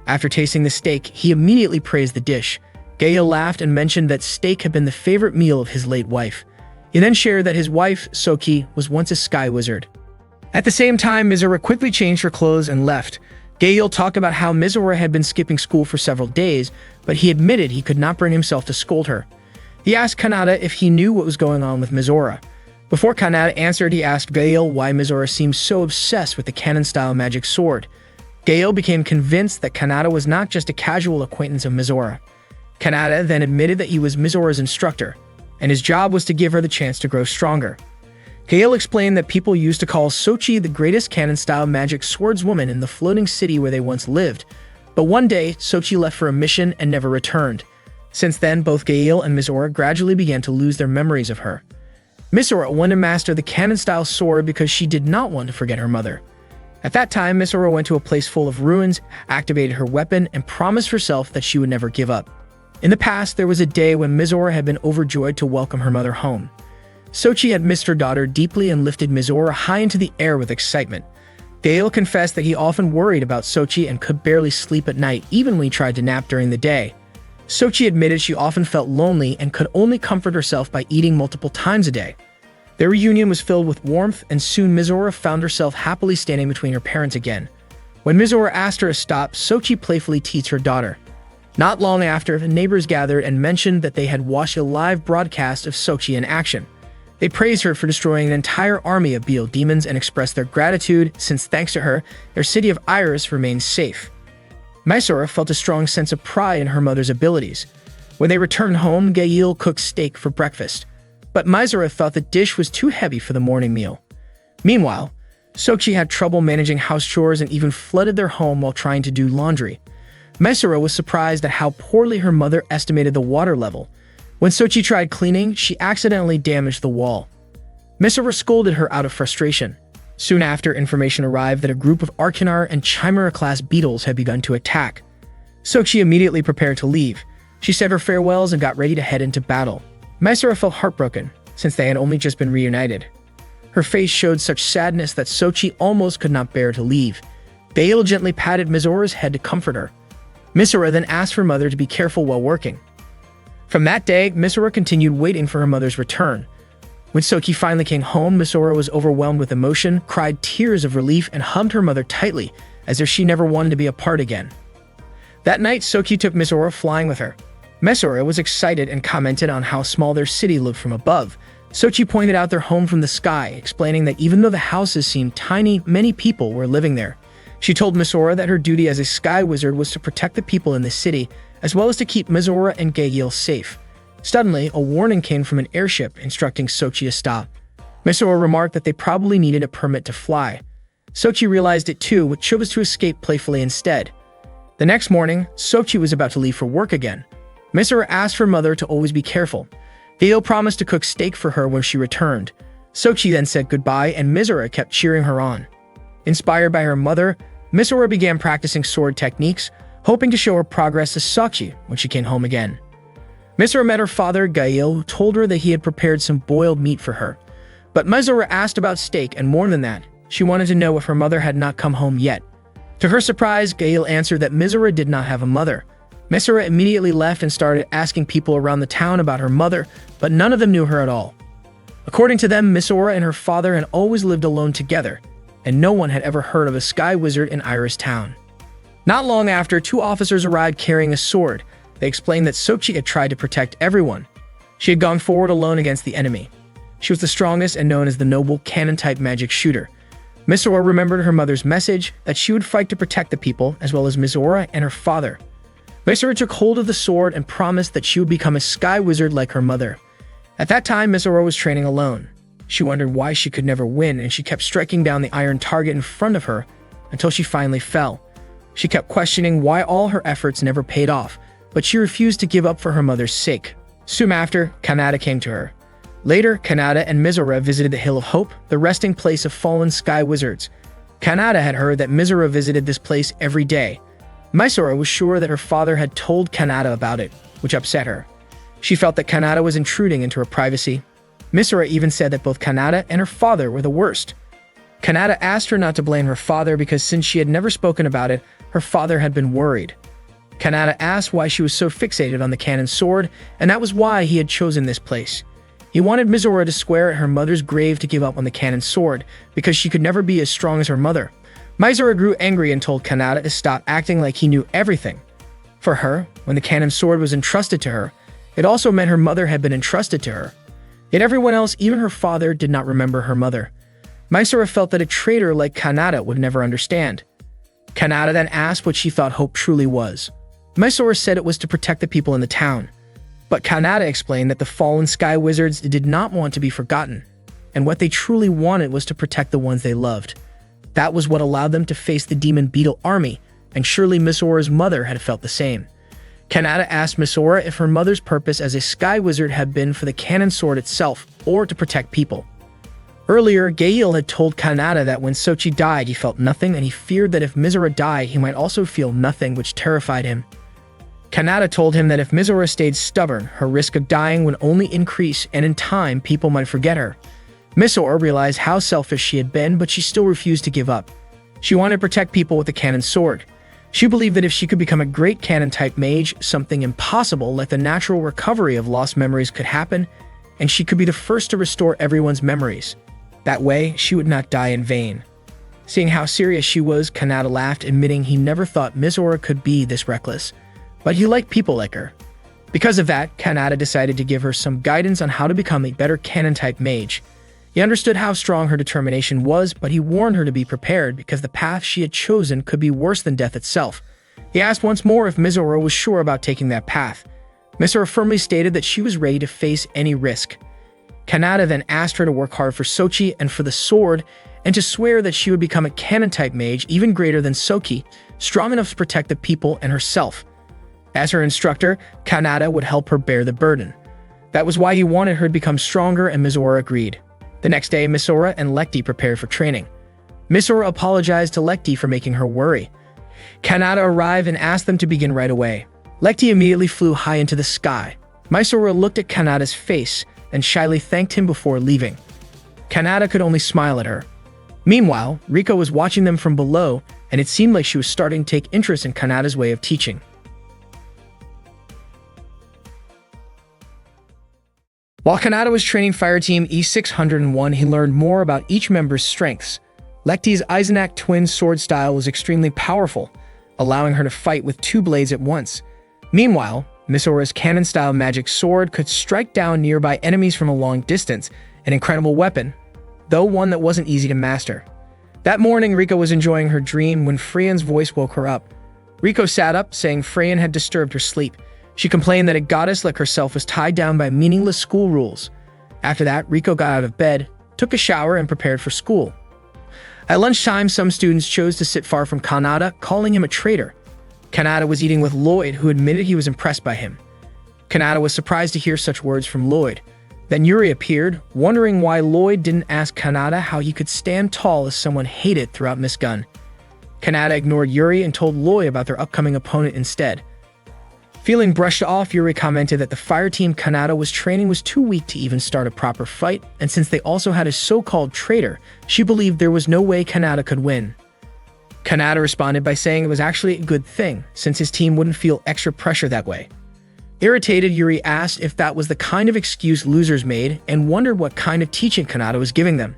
After tasting the steak, he immediately praised the dish. Gail laughed and mentioned that steak had been the favorite meal of his late wife. He then shared that his wife, Soki, was once a sky wizard. At the same time, Mizora quickly changed her clothes and left. Gail talked about how Mizora had been skipping school for several days, but he admitted he could not bring himself to scold her. He asked Kanata if he knew what was going on with Mizora. Before Kanata answered, he asked Gail why Mizora seemed so obsessed with the canon-style magic sword. Gail became convinced that Kanata was not just a casual acquaintance of Mizora. Kanata then admitted that he was Mizora's instructor, and his job was to give her the chance to grow stronger. Gail explained that people used to call Sochi the greatest canon-style magic swordswoman in the floating city where they once lived, but one day, Sochi left for a mission and never returned. Since then, both Gail and Mizora gradually began to lose their memories of her. Mizora wanted to master the canon-style sword because she did not want to forget her mother. At that time, Mizora went to a place full of ruins, activated her weapon, and promised herself that she would never give up. In the past, there was a day when Mizora had been overjoyed to welcome her mother home. Sochi had missed her daughter deeply and lifted Mizora high into the air with excitement. Gail confessed that he often worried about Sochi and could barely sleep at night, even when he tried to nap during the day. Sochi admitted she often felt lonely and could only comfort herself by eating multiple times a day. Their reunion was filled with warmth, and soon Mizora found herself happily standing between her parents again. When Mizora asked her to stop, Sochi playfully teased her daughter. Not long after, the neighbors gathered and mentioned that they had watched a live broadcast of Sochi in action. They praised her for destroying an entire army of Beal demons and expressed their gratitude since, thanks to her, their city of Iris remained safe. Mizora felt a strong sense of pride in her mother's abilities. When they returned home, Gail cooked steak for breakfast, but Mizora thought the dish was too heavy for the morning meal. Meanwhile, Sochi had trouble managing house chores and even flooded their home while trying to do laundry. Mizora was surprised at how poorly her mother estimated the water level. When Sochi tried cleaning, she accidentally damaged the wall. Mizora scolded her out of frustration. Soon after, information arrived that a group of Arcanar and Chimera-class beetles had begun to attack. Sochi immediately prepared to leave. She said her farewells and got ready to head into battle. Mizora felt heartbroken, since they had only just been reunited. Her face showed such sadness that Sochi almost could not bear to leave. Gail gently patted Mizora's head to comfort her. Mizora then asked her mother to be careful while working. From that day, Mizora continued waiting for her mother's return. When Sochi finally came home, Mizora was overwhelmed with emotion, cried tears of relief, and hugged her mother tightly, as if she never wanted to be apart again. That night, Sochi took Mizora flying with her. Mizora was excited and commented on how small their city looked from above. Sochi pointed out their home from the sky, explaining that even though the houses seemed tiny, many people were living there. She told Mizora that her duty as a sky wizard was to protect the people in the city, as well as to keep Mizora and Gail safe. Suddenly, a warning came from an airship instructing Sochi to stop. Mizora remarked that they probably needed a permit to fly. Sochi realized it too, but chose to escape playfully instead. The next morning, Sochi was about to leave for work again. Misora asked her mother to always be careful. Gail promised to cook steak for her when she returned. Sochi then said goodbye, and Misora kept cheering her on. Inspired by her mother, Misora began practicing sword techniques, hoping to show her progress to Sochi when she came home again. Misora met her father, Gail, who told her that he had prepared some boiled meat for her. But Misora asked about steak, and more than that, she wanted to know if her mother had not come home yet. To her surprise, Gail answered that Misora did not have a mother. Misora immediately left and started asking people around the town about her mother, but none of them knew her at all. According to them, Misora and her father had always lived alone together, and no one had ever heard of a sky wizard in Iris Town. Not long after, two officers arrived carrying a sword. They explained that Sochi had tried to protect everyone. She had gone forward alone against the enemy. She was the strongest and known as the noble cannon-type magic shooter. Misora remembered her mother's message that she would fight to protect the people, as well as Misora and her father. Misora took hold of the sword and promised that she would become a sky wizard like her mother. At that time, Misora was training alone. She wondered why she could never win, and she kept striking down the iron target in front of her until she finally fell. She kept questioning why all her efforts never paid off, but she refused to give up for her mother's sake. Soon after, Kanata came to her. Later, Kanata and Misora visited the Hill of Hope, the resting place of fallen sky wizards. Kanata had heard that Misora visited this place every day. Misora was sure that her father had told Kanata about it, which upset her. She felt that Kanata was intruding into her privacy. Misora even said that both Kanata and her father were the worst. Kanata asked her not to blame her father because since she had never spoken about it, her father had been worried. Kanata asked why she was so fixated on the cannon sword, and that was why he had chosen this place. He wanted Misora to swear at her mother's grave to give up on the cannon sword, because she could never be as strong as her mother. Misora grew angry and told Kanata to stop acting like he knew everything. For her, when the cannon sword was entrusted to her, it also meant her mother had been entrusted to her. Yet everyone else, even her father, did not remember her mother. Misora felt that a traitor like Kanata would never understand. Kanata then asked what she thought hope truly was. Misora said it was to protect the people in the town. But Kanata explained that the fallen sky wizards did not want to be forgotten, and what they truly wanted was to protect the ones they loved. That was what allowed them to face the demon beetle army, and surely Misora's mother had felt the same. Kanata asked Misora if her mother's purpose as a sky wizard had been for the cannon sword itself, or to protect people. Earlier, Gail had told Kanata that when Sochi died, he felt nothing, and he feared that if Misora died, he might also feel nothing, which terrified him. Kanata told him that if Misora stayed stubborn, her risk of dying would only increase, and in time, people might forget her. Misora realized how selfish she had been, but she still refused to give up. She wanted to protect people with the cannon sword. She believed that if she could become a great cannon-type mage, something impossible like the natural recovery of lost memories could happen, and she could be the first to restore everyone's memories. That way, she would not die in vain. Seeing how serious she was, Kanata laughed, admitting he never thought Misora could be this reckless. But he liked people like her. Because of that, Kanata decided to give her some guidance on how to become a better cannon-type mage. He understood how strong her determination was, but he warned her to be prepared because the path she had chosen could be worse than death itself. He asked once more if Misora was sure about taking that path. Misora firmly stated that she was ready to face any risk. Kanata then asked her to work hard for Sochi and for the sword, and to swear that she would become a cannon-type mage even greater than Sochi, strong enough to protect the people and herself. As her instructor, Kanata would help her bear the burden. That was why he wanted her to become stronger, and Misora agreed. The next day, Misora and Lekti prepared for training. Misora apologized to Lekti for making her worry. Kanata arrived and asked them to begin right away. Lekti immediately flew high into the sky. Misora looked at Kanata's face and shyly thanked him before leaving. Kanata could only smile at her. Meanwhile, Riko was watching them from below, and it seemed like she was starting to take interest in Kanata's way of teaching. While Kanata was training Fireteam E601, he learned more about each member's strengths. Lekti's Eisenach twin sword style was extremely powerful, allowing her to fight with two blades at once. Meanwhile, Misora's cannon-style magic sword could strike down nearby enemies from a long distance, an incredible weapon, though one that wasn't easy to master. That morning, Riko was enjoying her dream when Freyan's voice woke her up. Riko sat up, saying Freyan had disturbed her sleep. She complained that a goddess like herself was tied down by meaningless school rules. After that, Riko got out of bed, took a shower, and prepared for school. At lunchtime, some students chose to sit far from Kanata, calling him a traitor. Kanata was eating with Lloyd, who admitted he was impressed by him. Kanata was surprised to hear such words from Lloyd. Then Yuri appeared, wondering why Lloyd didn't ask Kanata how he could stand tall as someone hated throughout Miss Gun. Kanata ignored Yuri and told Lloyd about their upcoming opponent instead. Feeling brushed off, Yuri commented that the fire team Kanata was training was too weak to even start a proper fight, and since they also had a so-called traitor, she believed there was no way Kanata could win. Kanata responded by saying it was actually a good thing, since his team wouldn't feel extra pressure that way. Irritated, Yuri asked if that was the kind of excuse losers made and wondered what kind of teaching Kanata was giving them.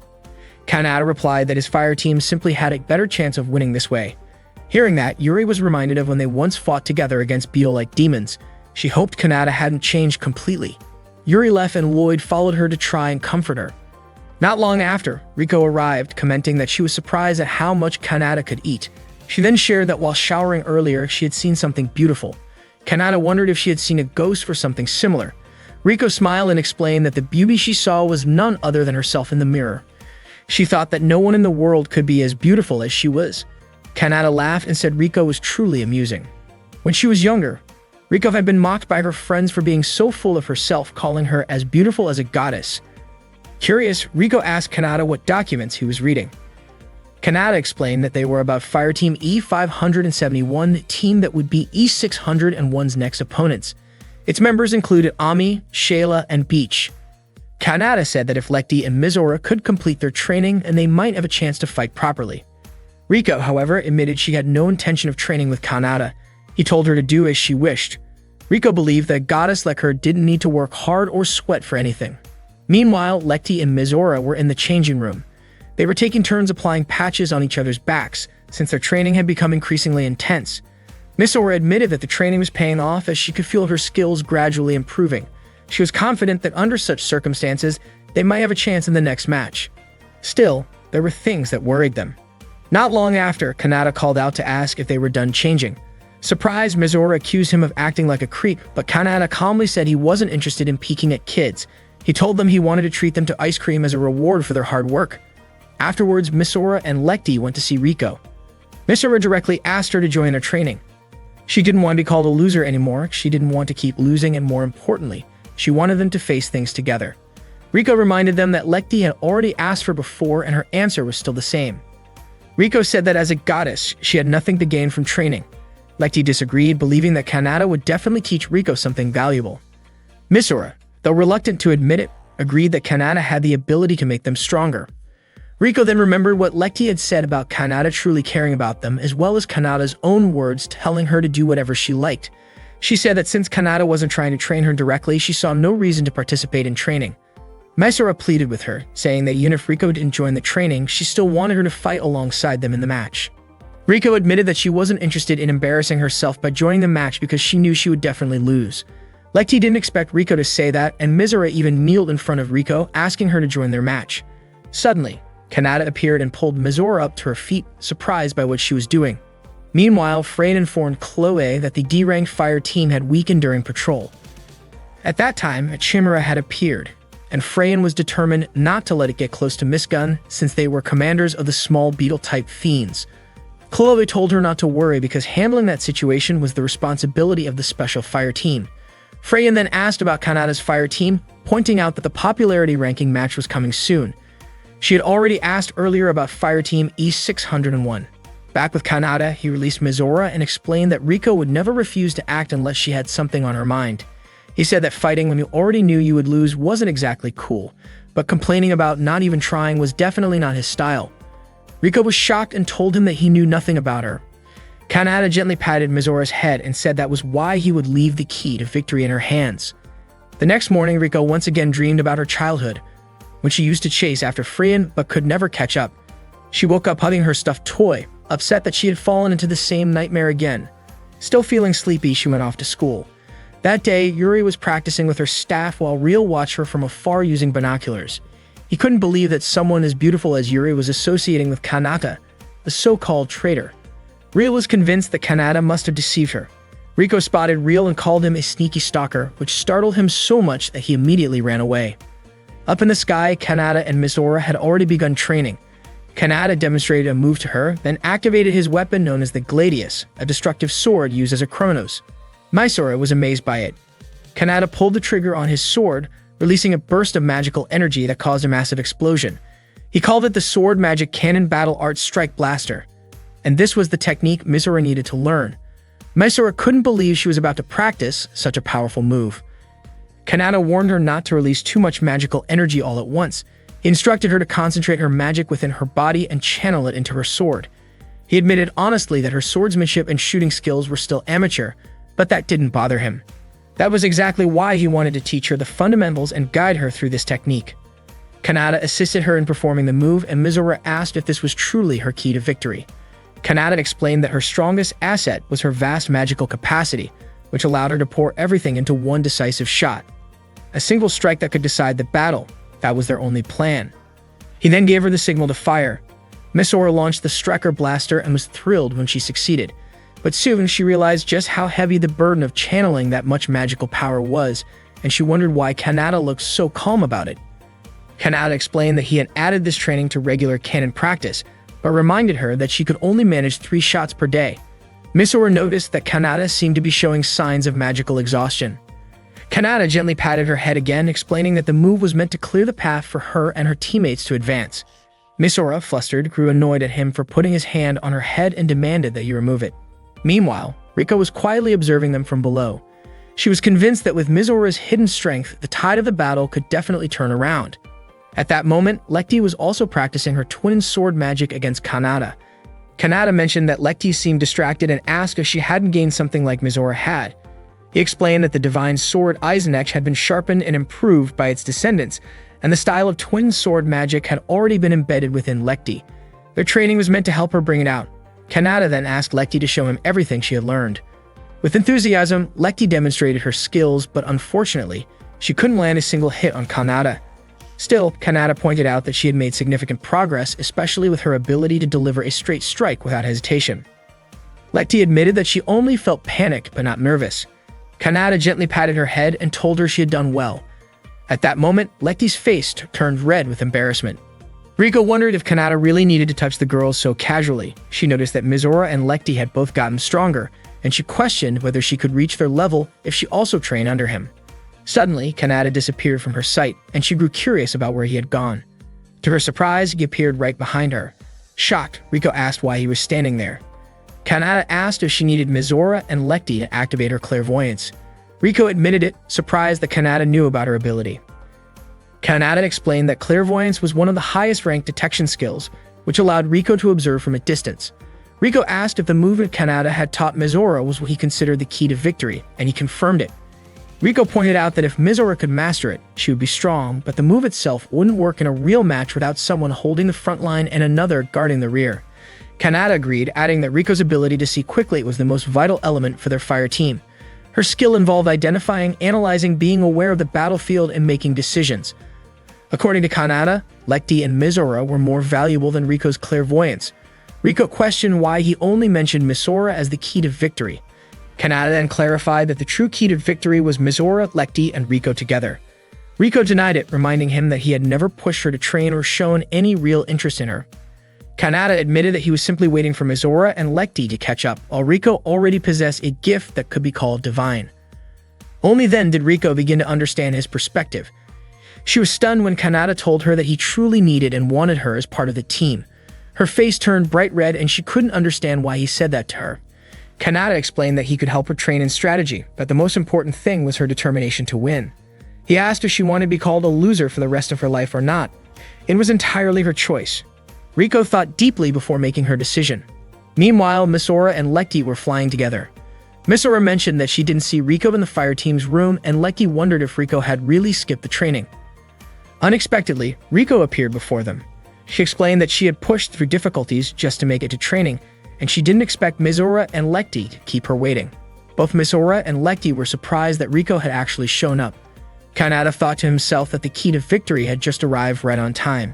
Kanata replied that his fire team simply had a better chance of winning this way. Hearing that, Yuri was reminded of when they once fought together against beetle-like demons. She hoped Kanata hadn't changed completely. Yuri left and Lloyd followed her to try and comfort her. Not long after, Riko arrived, commenting that she was surprised at how much Kanata could eat. She then shared that while showering earlier, she had seen something beautiful. Kanata wondered if she had seen a ghost or something similar. Riko smiled and explained that the beauty she saw was none other than herself in the mirror. She thought that no one in the world could be as beautiful as she was. Kanata laughed and said Riko was truly amusing. When she was younger, Riko had been mocked by her friends for being so full of herself, calling her as beautiful as a goddess. Curious, Riko asked Kanata what documents he was reading. Kanata explained that they were about Fire Team E571, the team that would be E601's next opponents. Its members included Ami, Shayla, and Beach. Kanata said that if Lekti and Mizora could complete their training, and they might have a chance to fight properly. Riko, however, admitted she had no intention of training with Kanata. He told her to do as she wished. Riko believed that a goddess like her didn't need to work hard or sweat for anything. Meanwhile, Lekti and Mizora were in the changing room. They were taking turns applying patches on each other's backs, since their training had become increasingly intense. Mizora admitted that the training was paying off as she could feel her skills gradually improving. She was confident that under such circumstances, they might have a chance in the next match. Still, there were things that worried them. Not long after, Kanata called out to ask if they were done changing. Surprised, Mizora accused him of acting like a creep, but Kanata calmly said he wasn't interested in peeking at kids. He told them he wanted to treat them to ice cream as a reward for their hard work. Afterwards, Mizora and Lekti went to see Riko. Mizora directly asked her to join their training. She didn't want to be called a loser anymore. She didn't want to keep losing, and more importantly, she wanted them to face things together. Riko reminded them that Lekti had already asked her before, and her answer was still the same. Riko said that as a goddess, she had nothing to gain from training. Lekti disagreed, believing that Kanata would definitely teach Riko something valuable. Mizora, though reluctant to admit it, agreed that Kanata had the ability to make them stronger. Riko then remembered what Lekti had said about Kanata truly caring about them, as well as Kanata's own words telling her to do whatever she liked. She said that since Kanata wasn't trying to train her directly, she saw no reason to participate in training. Mizora pleaded with her, saying that even if Riko didn't join the training, she still wanted her to fight alongside them in the match. Riko admitted that she wasn't interested in embarrassing herself by joining the match because she knew she would definitely lose. Lekti didn't expect Riko to say that, and Mizora even kneeled in front of Riko, asking her to join their match. Suddenly, Kanata appeared and pulled Mizora up to her feet, surprised by what she was doing. Meanwhile, Frayn informed Chloe that the D-ranked fire team had weakened during patrol. At that time, a Chimera had appeared, and Frayn was determined not to let it get close to Miss Gun, since they were commanders of the small beetle-type fiends. Chloe told her not to worry because handling that situation was the responsibility of the special fire team. Frayn then asked about Kanata's fire team, pointing out that the popularity ranking match was coming soon. She had already asked earlier about Fire Team E601. Back with Kanata, he released Mizora and explained that Riko would never refuse to act unless she had something on her mind. He said that fighting when you already knew you would lose wasn't exactly cool, but complaining about not even trying was definitely not his style. Riko was shocked and told him that he knew nothing about her. Kanata gently patted Mizora's head and said that was why he would leave the key to victory in her hands. The next morning, Riko once again dreamed about her childhood, when she used to chase after Frayn but could never catch up. She woke up hugging her stuffed toy, upset that she had fallen into the same nightmare again. Still feeling sleepy, she went off to school. That day, Yuri was practicing with her staff while Real watched her from afar using binoculars. He couldn't believe that someone as beautiful as Yuri was associating with Kanata, the so-called traitor. Real was convinced that Kanata must have deceived her. Riko spotted Real and called him a sneaky stalker, which startled him so much that he immediately ran away. Up in the sky, Kanata and Mizora had already begun training. Kanata demonstrated a move to her, then activated his weapon known as the Gladius, a destructive sword used as a chronos. Mysora was amazed by it. Kanata pulled the trigger on his sword, releasing a burst of magical energy that caused a massive explosion. He called it the Sword Magic Cannon Battle Art Strike Blaster, and this was the technique Mysora needed to learn. Mysora couldn't believe she was about to practice such a powerful move. Kanata warned her not to release too much magical energy all at once. He instructed her to concentrate her magic within her body and channel it into her sword. He admitted honestly that her swordsmanship and shooting skills were still amateur, but that didn't bother him. That was exactly why he wanted to teach her the fundamentals and guide her through this technique. Kanata assisted her in performing the move, and Mysora asked if this was truly her key to victory. Kanata explained that her strongest asset was her vast magical capacity, which allowed her to pour everything into one decisive shot. A single strike that could decide the battle. That was their only plan. He then gave her the signal to fire. Mysora launched the Striker Blaster and was thrilled when she succeeded. But soon she realized just how heavy the burden of channeling that much magical power was, and she wondered why Kanata looked so calm about it. Kanata explained that he had added this training to regular cannon practice, but reminded her that she could only manage 3 shots per day. Mysora noticed that Kanata seemed to be showing signs of magical exhaustion. Kanata gently patted her head again, explaining that the move was meant to clear the path for her and her teammates to advance. Mysora, flustered, grew annoyed at him for putting his hand on her head and demanded that he remove it. Meanwhile, Riko was quietly observing them from below. She was convinced that with Mizora's hidden strength, the tide of the battle could definitely turn around. At that moment, Lekti was also practicing her twin sword magic against Kanata. Kanata mentioned that Lekti seemed distracted and asked if she hadn't gained something like Mizora had. He explained that the divine sword Eisenach had been sharpened and improved by its descendants, and the style of twin sword magic had already been embedded within Lekti. Their training was meant to help her bring it out. Kanata then asked Lekti to show him everything she had learned. With enthusiasm, Lekti demonstrated her skills, but unfortunately, she couldn't land a single hit on Kanata. Still, Kanata pointed out that she had made significant progress, especially with her ability to deliver a straight strike without hesitation. Lekti admitted that she only felt panic but not nervous. Kanata gently patted her head and told her she had done well. At that moment, Lekti's face turned red with embarrassment. Riko wondered if Kanata really needed to touch the girls so casually. She noticed that Mizora and Lekti had both gotten stronger, and she questioned whether she could reach their level if she also trained under him. Suddenly, Kanata disappeared from her sight, and she grew curious about where he had gone. To her surprise, he appeared right behind her. Shocked, Riko asked why he was standing there. Kanata asked if she needed Mizora and Lekti to activate her clairvoyance. Riko admitted it, surprised that Kanata knew about her ability. Kanata explained that clairvoyance was one of the highest-ranked detection skills, which allowed Riko to observe from a distance. Riko asked if the movement Kanata had taught Mizora was what he considered the key to victory, and he confirmed it. Riko pointed out that if Mizora could master it, she would be strong, but the move itself wouldn't work in a real match without someone holding the front line and another guarding the rear. Kanata agreed, adding that Riko's ability to see quickly was the most vital element for their fire team. Her skill involved identifying, analyzing, being aware of the battlefield, and making decisions. According to Kanata, Lekti and Mizora were more valuable than Riko's clairvoyance. Riko questioned why he only mentioned Mizora as the key to victory. Kanata then clarified that the true key to victory was Mizora, Lekti, and Riko together. Riko denied it, reminding him that he had never pushed her to train or shown any real interest in her. Kanata admitted that he was simply waiting for Mizora and Lekti to catch up, while Riko already possessed a gift that could be called divine. Only then did Riko begin to understand his perspective. She was stunned when Kanata told her that he truly needed and wanted her as part of the team. Her face turned bright red and she couldn't understand why he said that to her. Kanata explained that he could help her train in strategy, but the most important thing was her determination to win. He asked if she wanted to be called a loser for the rest of her life or not. It was entirely her choice. Riko thought deeply before making her decision. Meanwhile, Mizora and Lekti were flying together. Mizora mentioned that she didn't see Riko in the fire team's room, and Lekti wondered if Riko had really skipped the training. Unexpectedly, Riko appeared before them. She explained that she had pushed through difficulties just to make it to training, and she didn't expect Mizora and Lekti to keep her waiting. Both Mizora and Lekti were surprised that Riko had actually shown up. Kanata thought to himself that the key to victory had just arrived right on time.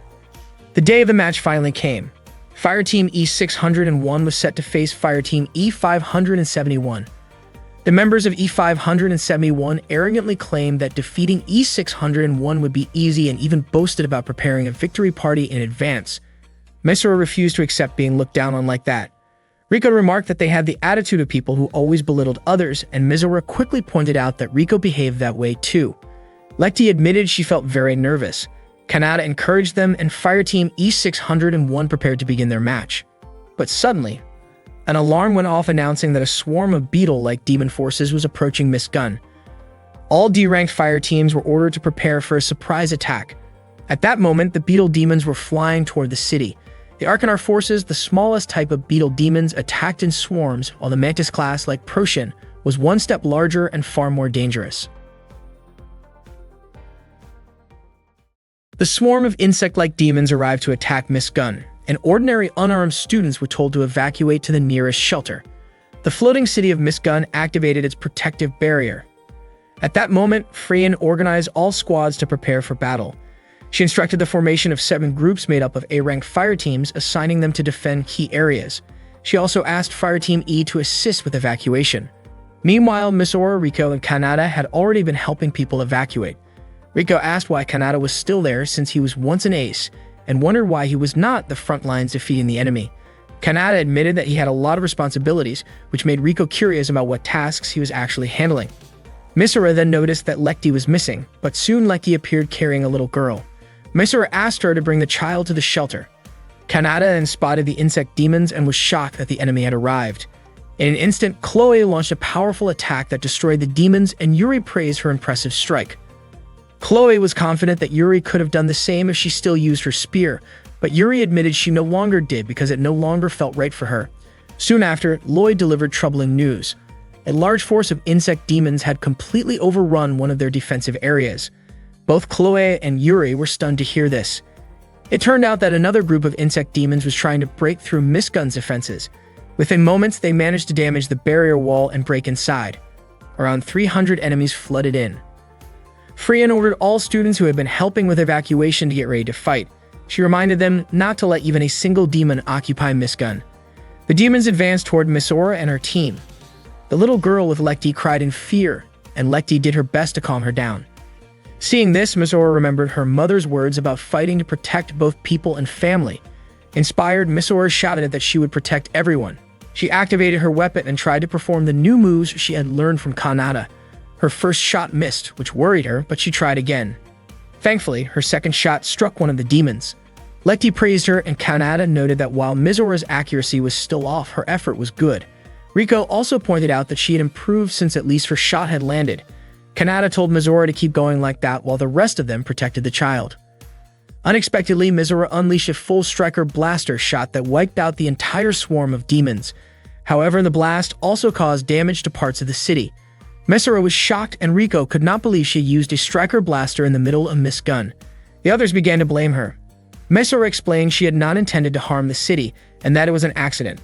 The day of the match finally came. Fireteam E601 was set to face Fireteam E571. The members of E571 arrogantly claimed that defeating E601 would be easy and even boasted about preparing a victory party in advance. Misora refused to accept being looked down on like that. Riko remarked that they had the attitude of people who always belittled others, and Misora quickly pointed out that Riko behaved that way too. Lecty admitted she felt very nervous. Kanata encouraged them, and Fireteam E601 prepared to begin their match. But suddenly, an alarm went off announcing that a swarm of beetle-like demon forces was approaching Miss Gun. All D-ranked fire teams were ordered to prepare for a surprise attack. At that moment, the beetle demons were flying toward the city. The Arcanar forces, the smallest type of beetle demons, attacked in swarms, while the Mantis class, like Proshin, was one step larger and far more dangerous. The swarm of insect-like demons arrived to attack Miss Gun, and ordinary unarmed students were told to evacuate to the nearest shelter. The floating city of Miss Gun activated its protective barrier. At that moment, Freyan organized all squads to prepare for battle. She instructed the formation of 7 groups made up of A-ranked fire teams, assigning them to defend key areas. She also asked Fireteam E to assist with evacuation. Meanwhile, Misora, Riko, and Kanata had already been helping people evacuate. Riko asked why Kanata was still there since he was once an ace, and wondered why he was not the front lines defeating the enemy. Kanata admitted that he had a lot of responsibilities, which made Riko curious about what tasks he was actually handling. Misora then noticed that Lecty was missing, but soon Lecty appeared carrying a little girl. Misora asked her to bring the child to the shelter. Kanata then spotted the insect demons and was shocked that the enemy had arrived. In an instant, Chloe launched a powerful attack that destroyed the demons, and Yuri praised her impressive strike. Chloe was confident that Yuri could have done the same if she still used her spear, but Yuri admitted she no longer did because it no longer felt right for her. Soon after, Lloyd delivered troubling news. A large force of insect demons had completely overrun one of their defensive areas. Both Chloe and Yuri were stunned to hear this. It turned out that another group of insect demons was trying to break through Miss Gun's defenses. Within moments, they managed to damage the barrier wall and break inside. Around 300 enemies flooded in. Freyan ordered all students who had been helping with evacuation to get ready to fight. She reminded them not to let even a single demon occupy Miss Gun. The demons advanced toward Misora and her team. The little girl with Lecty cried in fear, and Lecty did her best to calm her down. Seeing this, Misora remembered her mother's words about fighting to protect both people and family. Inspired, Misora shouted that she would protect everyone. She activated her weapon and tried to perform the new moves she had learned from Kanata. Her first shot missed, which worried her, but she tried again. Thankfully, her second shot struck one of the demons. Lecty praised her, and Kanata noted that while Misora's accuracy was still off, her effort was good. Riko also pointed out that she had improved since at least her shot had landed. Kanata told Misora to keep going like that while the rest of them protected the child. Unexpectedly, Misora unleashed a full striker blaster shot that wiped out the entire swarm of demons. However, the blast also caused damage to parts of the city. Misora was shocked, and Riko could not believe she used a striker blaster in the middle of Miss Gun. The others began to blame her. Misora explained she had not intended to harm the city, and that it was an accident.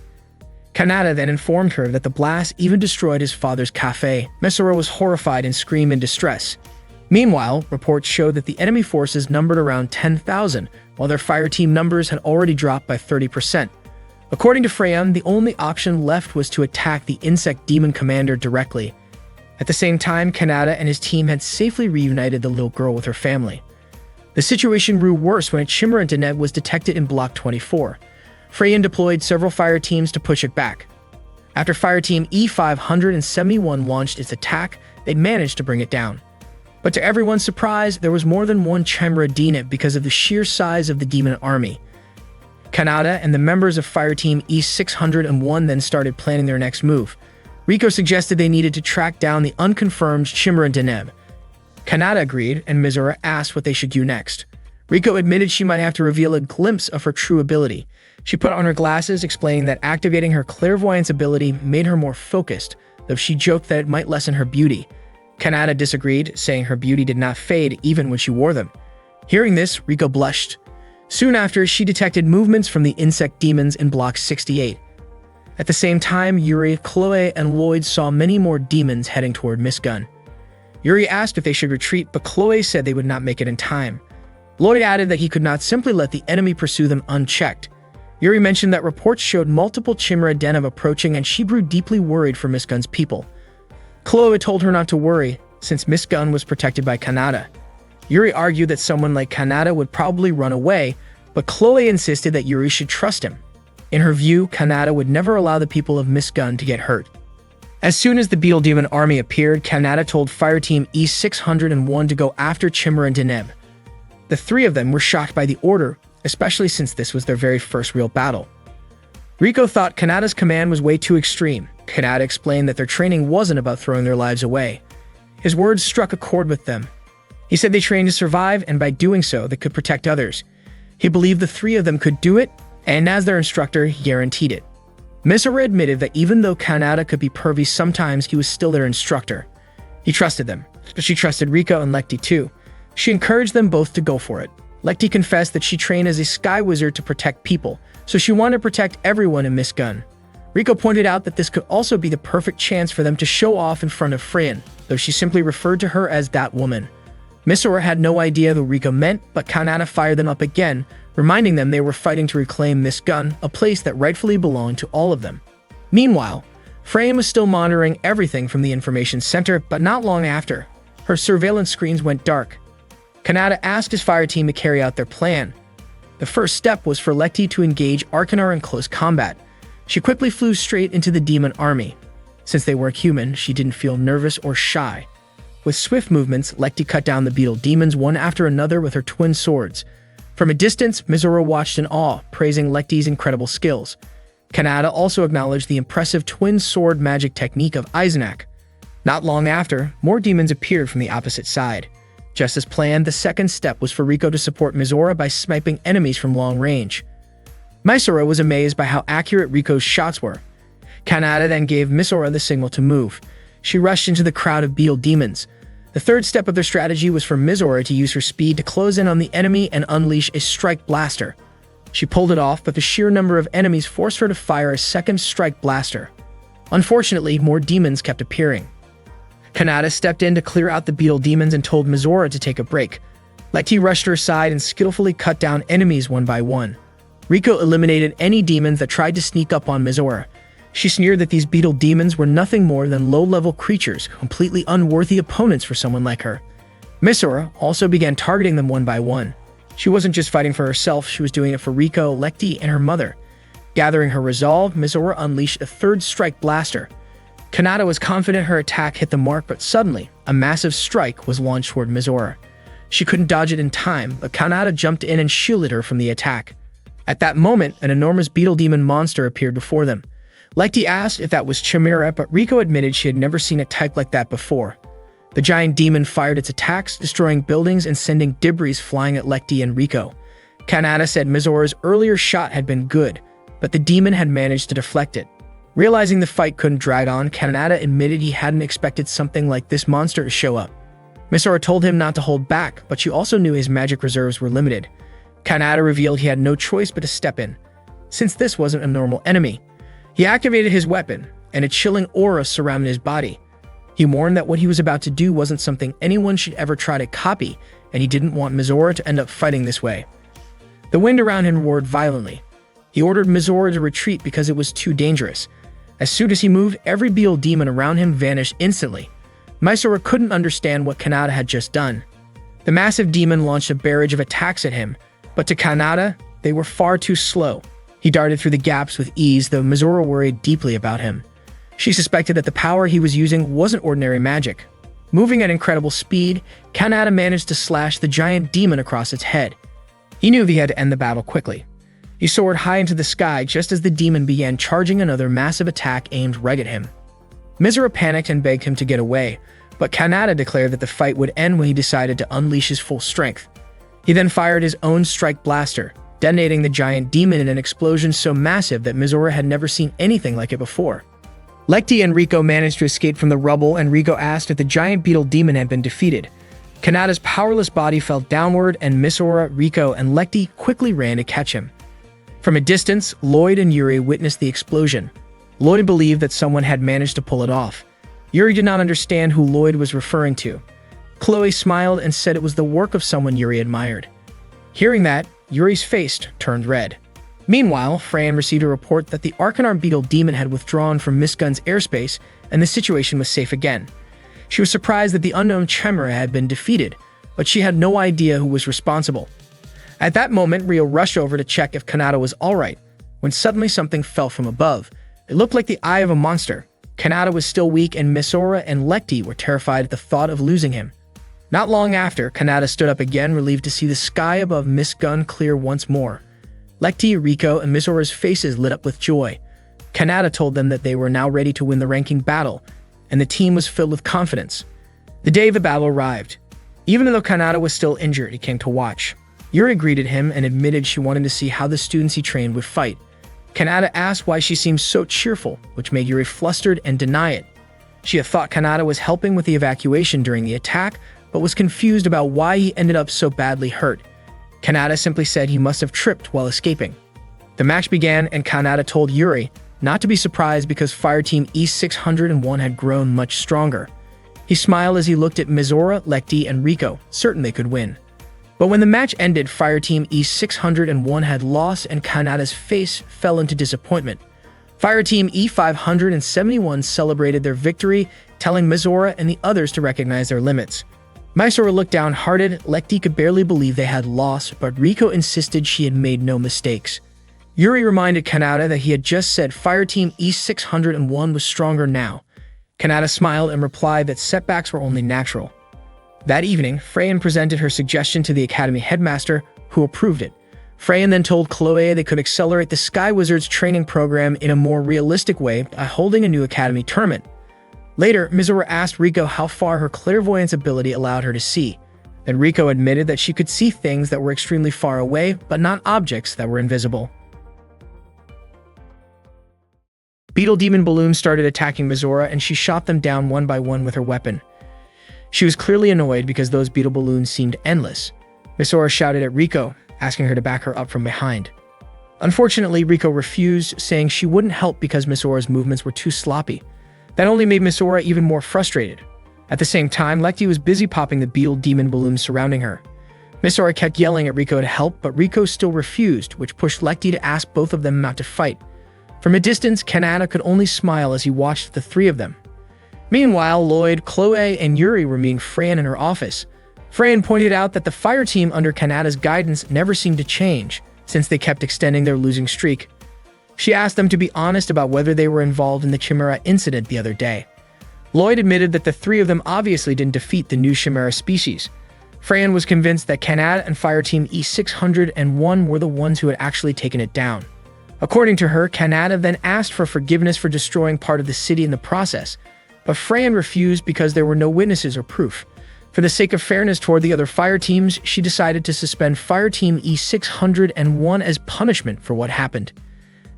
Kanata then informed her that the blast even destroyed his father's cafe. Misora was horrified and screamed in distress. Meanwhile, reports showed that the enemy forces numbered around 10,000, while their fire team numbers had already dropped by 30%. According to Freyan, the only option left was to attack the insect demon commander directly. At the same time, Kanata and his team had safely reunited the little girl with her family. The situation grew worse when a Chimera Deneb was detected in Block 24. Freyan deployed several fire teams to push it back. After Fireteam E571 launched its attack, they managed to bring it down. But to everyone's surprise, there was more than one Chimera Deneb because of the sheer size of the demon army. Kanata and the members of Fireteam E601 then started planning their next move. Riko suggested they needed to track down the unconfirmed Chimera Deneb. Kanata agreed, and Misora asked what they should do next. Riko admitted she might have to reveal a glimpse of her true ability. She put on her glasses, explaining that activating her clairvoyance ability made her more focused, though she joked that it might lessen her beauty. Kanata disagreed, saying her beauty did not fade even when she wore them. Hearing this, Riko blushed. Soon after, she detected movements from the insect demons in Block 68. At the same time, Yuri, Chloe, and Lloyd saw many more demons heading toward Miss Gun. Yuri asked if they should retreat, but Chloe said they would not make it in time. Lloyd added that he could not simply let the enemy pursue them unchecked. Yuri mentioned that reports showed multiple Chimera Deneb approaching, and she grew deeply worried for Miss Gun's people. Chloe told her not to worry, since Miss Gun was protected by Kanata. Yuri argued that someone like Kanata would probably run away, but Chloe insisted that Yuri should trust him. In her view, Kanata would never allow the people of Miss Gun to get hurt. As soon as the Beetle Demon army appeared, Kanata told Fireteam E601 to go after Chimera and Deneb. The three of them were shocked by the order, especially since this was their very first real battle. Rico thought Kanata's command was way too extreme. Kanata explained that their training wasn't about throwing their lives away. His words struck a chord with them. He said they trained to survive, and by doing so, they could protect others. He believed the three of them could do it, and as their instructor, he guaranteed it. Misora admitted that even though Kanata could be pervy sometimes, he was still their instructor. He trusted them, but she trusted Rico and Lekti too. She encouraged them both to go for it. Lekti confessed that she trained as a sky wizard to protect people, so she wanted to protect everyone in Miss Gun. Rico pointed out that this could also be the perfect chance for them to show off in front of Freyan, though she simply referred to her as that woman. Misora had no idea who Rico meant, but Kanata fired them up again, reminding them they were fighting to reclaim Miss Gun, a place that rightfully belonged to all of them. Meanwhile, Freyan was still monitoring everything from the information center, but not long after, her surveillance screens went dark. Kanata asked his fire team to carry out their plan. The first step was for Lekti to engage Arcanar in close combat. She quickly flew straight into the demon army. Since they weren't human, she didn't feel nervous or shy. With swift movements, Lekti cut down the beetle demons one after another with her twin swords. From a distance, Misora watched in awe, praising Lekti's incredible skills. Kanata also acknowledged the impressive twin sword magic technique of Eisenach. Not long after, more demons appeared from the opposite side. Just as planned, the second step was for Rico to support Misora by sniping enemies from long range. Misora was amazed by how accurate Rico's shots were. Kanata then gave Misora the signal to move. She rushed into the crowd of beetle demons. The third step of their strategy was for Misora to use her speed to close in on the enemy and unleash a strike blaster. She pulled it off, but the sheer number of enemies forced her to fire a second strike blaster. Unfortunately, more demons kept appearing. Kanata stepped in to clear out the beetle demons and told Misora to take a break. Lekti rushed her aside and skillfully cut down enemies one by one. Rico eliminated any demons that tried to sneak up on Misora. She sneered that these beetle demons were nothing more than low-level creatures, completely unworthy opponents for someone like her. Misora also began targeting them one by one. She wasn't just fighting for herself, she was doing it for Rico, Lekti, and her mother. Gathering her resolve, Misora unleashed a third strike blaster. Kanata was confident her attack hit the mark, but suddenly, a massive strike was launched toward Misora. She couldn't dodge it in time, but Kanata jumped in and shielded her from the attack. At that moment, an enormous beetle demon monster appeared before them. Lekti asked if that was Chimera, but Rico admitted she had never seen a type like that before. The giant demon fired its attacks, destroying buildings and sending debris flying at Lekti and Rico. Kanata said Misora's earlier shot had been good, but the demon had managed to deflect it. Realizing the fight couldn't drag on, Kanata admitted he hadn't expected something like this monster to show up. Misora told him not to hold back, but she also knew his magic reserves were limited. Kanata revealed he had no choice but to step in. Since this wasn't a normal enemy, he activated his weapon, and a chilling aura surrounded his body. He warned that what he was about to do wasn't something anyone should ever try to copy, and he didn't want Misora to end up fighting this way. The wind around him roared violently. He ordered Misora to retreat because it was too dangerous. As soon as he moved, every beetle demon around him vanished instantly. Misora couldn't understand what Kanata had just done. The massive demon launched a barrage of attacks at him, but to Kanata, they were far too slow. He darted through the gaps with ease, though Misora worried deeply about him. She suspected that the power he was using wasn't ordinary magic. Moving at incredible speed, Kanata managed to slash the giant demon across its head. He knew he had to end the battle quickly. He soared high into the sky just as the demon began charging another massive attack aimed right at him. Misora panicked and begged him to get away, but Kanata declared that the fight would end when he decided to unleash his full strength. He then fired his own strike blaster, detonating the giant demon in an explosion so massive that Misora had never seen anything like it before. Lekti and Rico managed to escape from the rubble, and Rico asked if the giant beetle demon had been defeated. Kanata's powerless body fell downward, and Misora, Rico, and Lekti quickly ran to catch him. From a distance, Lloyd and Yuri witnessed the explosion. Lloyd believed that someone had managed to pull it off. Yuri did not understand who Lloyd was referring to. Chloe smiled and said it was the work of someone Yuri admired. Hearing that, Yuri's face turned red. Meanwhile, Freyan received a report that the Arcanar beetle demon had withdrawn from Miss Gun's airspace and the situation was safe again. She was surprised that the unknown Chimera had been defeated, but she had no idea who was responsible. At that moment, Rio rushed over to check if Kanata was alright, when suddenly something fell from above. It looked like the eye of a monster. Kanata was still weak, and Misora and Lekti were terrified at the thought of losing him. Not long after, Kanata stood up again, relieved to see the sky above Miss Gun clear once more. Lekti, Riko, and Misora's faces lit up with joy. Kanata told them that they were now ready to win the ranking battle, and the team was filled with confidence. The day of the battle arrived. Even though Kanata was still injured, he came to watch. Yuri greeted him and admitted she wanted to see how the students he trained would fight. Kanata asked why she seemed so cheerful, which made Yuri flustered and deny it. She had thought Kanata was helping with the evacuation during the attack, but was confused about why he ended up so badly hurt. Kanata simply said he must have tripped while escaping. The match began, and Kanata told Yuri not to be surprised because Fireteam E601 had grown much stronger. He smiled as he looked at Mizora, Lekti, and Riko, certain they could win. But when the match ended, Fireteam E601 had lost, and Kanata's face fell into disappointment. Fireteam E571 celebrated their victory, telling Mizora and the others to recognize their limits. Mysora looked downhearted. Lekti could barely believe they had lost, but Riko insisted she had made no mistakes. Yuri reminded Kanata that he had just said Fireteam E601 was stronger now. Kanata smiled and replied that setbacks were only natural. That evening, Freyan presented her suggestion to the Academy headmaster, who approved it. Freyan then told Chloe they could accelerate the Sky Wizards training program in a more realistic way by holding a new Academy tournament. Later, Mizora asked Riko how far her clairvoyance ability allowed her to see. Then Riko admitted that she could see things that were extremely far away, but not objects that were invisible. Beetle Demon balloons started attacking Mizora, and she shot them down one by one with her weapon. She was clearly annoyed because those beetle balloons seemed endless. Mizora shouted at Riko, asking her to back her up from behind. Unfortunately, Riko refused, saying she wouldn't help because Mizora's movements were too sloppy. That only made Mizora even more frustrated. At the same time, Lekti was busy popping the beetle demon balloons surrounding her. Mizora kept yelling at Riko to help, but Riko still refused, which pushed Lekti to ask both of them not to fight. From a distance, Kanata could only smile as he watched the three of them. Meanwhile, Lloyd, Chloe, and Yuri were meeting Freyan in her office. Freyan pointed out that the fire team under Kanata's guidance never seemed to change, since they kept extending their losing streak. She asked them to be honest about whether they were involved in the Chimera incident the other day. Lloyd admitted that the three of them obviously didn't defeat the new Chimera species. Freyan was convinced that Kanata and Fireteam E601 were the ones who had actually taken it down. According to her, Kanata then asked for forgiveness for destroying part of the city in the process, but Freyan refused because there were no witnesses or proof. For the sake of fairness toward the other fire teams, she decided to suspend Fireteam E601 as punishment for what happened.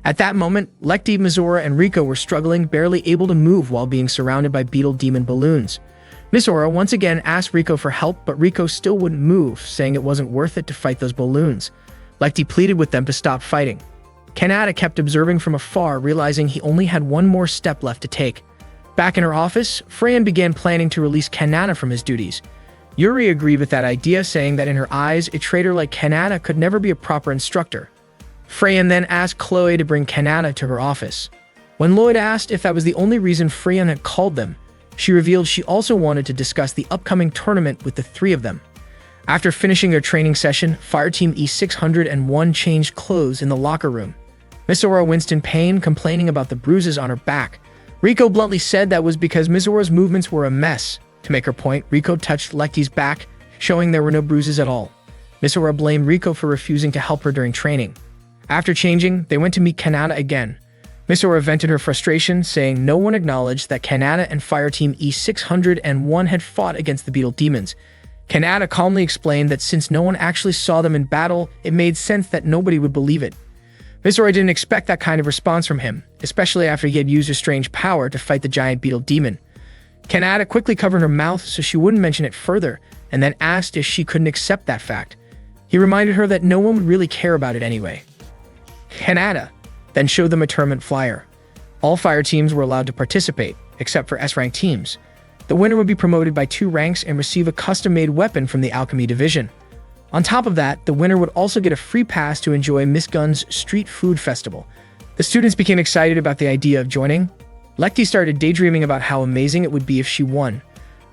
At that moment, Lekti, Mizora, and Riko were struggling, barely able to move while being surrounded by beetle demon balloons. Mizora once again asked Riko for help, but Riko still wouldn't move, saying it wasn't worth it to fight those balloons. Lekti pleaded with them to stop fighting. Kanata kept observing from afar, realizing he only had one more step left to take. Back in her office, Freyan began planning to release Kanata from his duties. Yuri agreed with that idea, saying that in her eyes, a traitor like Kanata could never be a proper instructor. Freyan then asked Chloe to bring Kanata to her office. When Lloyd asked if that was the only reason Freyan had called them, she revealed she also wanted to discuss the upcoming tournament with the three of them. After finishing their training session, Fireteam E601 changed clothes in the locker room. Mizora winced in pain, complaining about the bruises on her back. Riko bluntly said that was because Mizora's movements were a mess. To make her point, Riko touched Lekti's back, showing there were no bruises at all. Mizora blamed Riko for refusing to help her during training. After changing, they went to meet Kanata again. Mizora vented her frustration, saying no one acknowledged that Kanata and Fireteam E601 had fought against the beetle demons. Kanata calmly explained that since no one actually saw them in battle, it made sense that nobody would believe it. Mizora didn't expect that kind of response from him, especially after he had used a strange power to fight the giant beetle demon. Kanata quickly covered her mouth so she wouldn't mention it further, and then asked if she couldn't accept that fact. He reminded her that no one would really care about it anyway. Kanata then showed them a tournament flyer. All fire teams were allowed to participate, except for S-rank teams. The winner would be promoted by 2 ranks and receive a custom-made weapon from the Alchemy Division. On top of that, the winner would also get a free pass to enjoy Miss Gun's Street Food Festival. The students became excited about the idea of joining. Lekti started daydreaming about how amazing it would be if she won.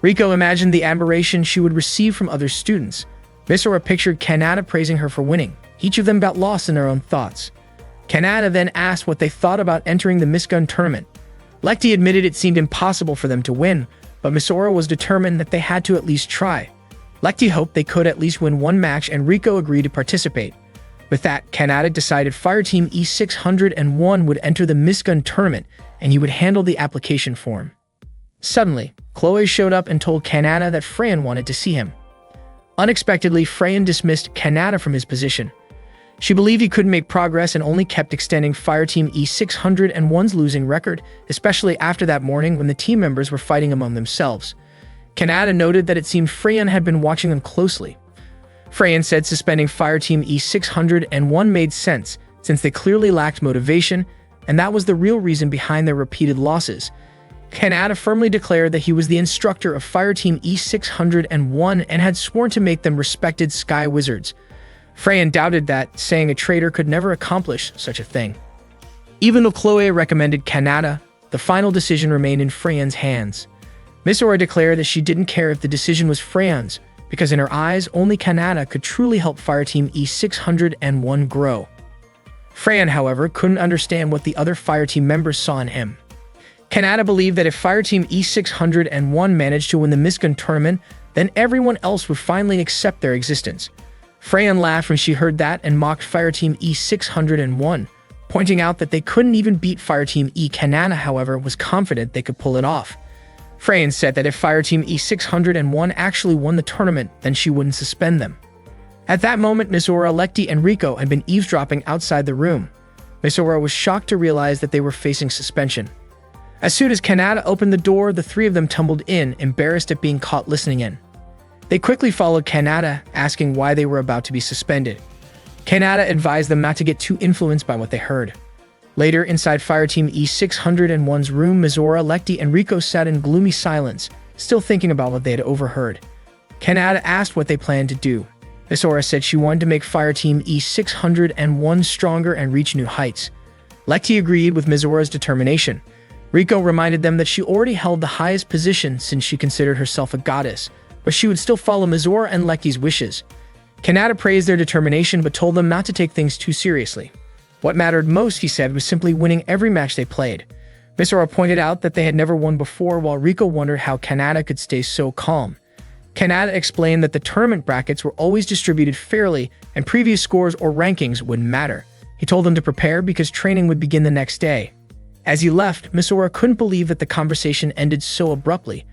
Riko imagined the admiration she would receive from other students. Misora pictured Kanata praising her for winning. Each of them got lost in their own thoughts. Kanata then asked what they thought about entering the Miss Gun tournament. Lecty admitted it seemed impossible for them to win, but Misora was determined that they had to at least try. Lecty hoped they could at least win one match, and Rico agreed to participate. With that, Kanata decided Fireteam E601 would enter the Miss Gun tournament, and he would handle the application form. Suddenly, Chloe showed up and told Kanata that Freyan wanted to see him. Unexpectedly, Freyan dismissed Kanata from his position. She believed he couldn't make progress and only kept extending Fireteam E601's losing record, especially after that morning when the team members were fighting among themselves. Kanata noted that it seemed Freyan had been watching them closely. Freyan said suspending Fireteam E601 made sense, since they clearly lacked motivation, and that was the real reason behind their repeated losses. Kanata firmly declared that he was the instructor of Fireteam E601 and had sworn to make them respected Sky Wizards. Freyan doubted that, saying a traitor could never accomplish such a thing. Even though Chloe recommended Kanata, the final decision remained in Freyan's hands. Misora declared that she didn't care if the decision was Freyan's, because in her eyes, only Kanata could truly help Fireteam E601 grow. Freyan, however, couldn't understand what the other Fireteam members saw in him. Kanata believed that if Fireteam E601 managed to win the Miss Gun tournament, then everyone else would finally accept their existence. Freyan laughed when she heard that and mocked Fireteam E601, pointing out that they couldn't even beat Fireteam E. Kanata, however, was confident they could pull it off. Freyan said that if Fireteam E601 actually won the tournament, then she wouldn't suspend them. At that moment, Misora, Lecty, and Rico had been eavesdropping outside the room. Misora was shocked to realize that they were facing suspension. As soon as Kanata opened the door, the three of them tumbled in, embarrassed at being caught listening in. They quickly followed Kanata, asking why they were about to be suspended. Kanata advised them not to get too influenced by what they heard. Later, inside Fireteam E601's room, Misora, Lecty, and Rico sat in gloomy silence, still thinking about what they had overheard. Kanata asked what they planned to do. Misora said she wanted to make Fireteam E601 stronger and reach new heights. Lecty agreed with Misora's determination. Rico reminded them that she already held the highest position since she considered herself a goddess, but she would still follow Misora and Lecty's wishes. Kanata praised their determination but told them not to take things too seriously. What mattered most, he said, was simply winning every match they played. Misora pointed out that they had never won before, while Rico wondered how Kanata could stay so calm. Kanata explained that the tournament brackets were always distributed fairly and previous scores or rankings wouldn't matter. He told them to prepare because training would begin the next day. As he left, Misora couldn't believe that the conversation ended so abruptly.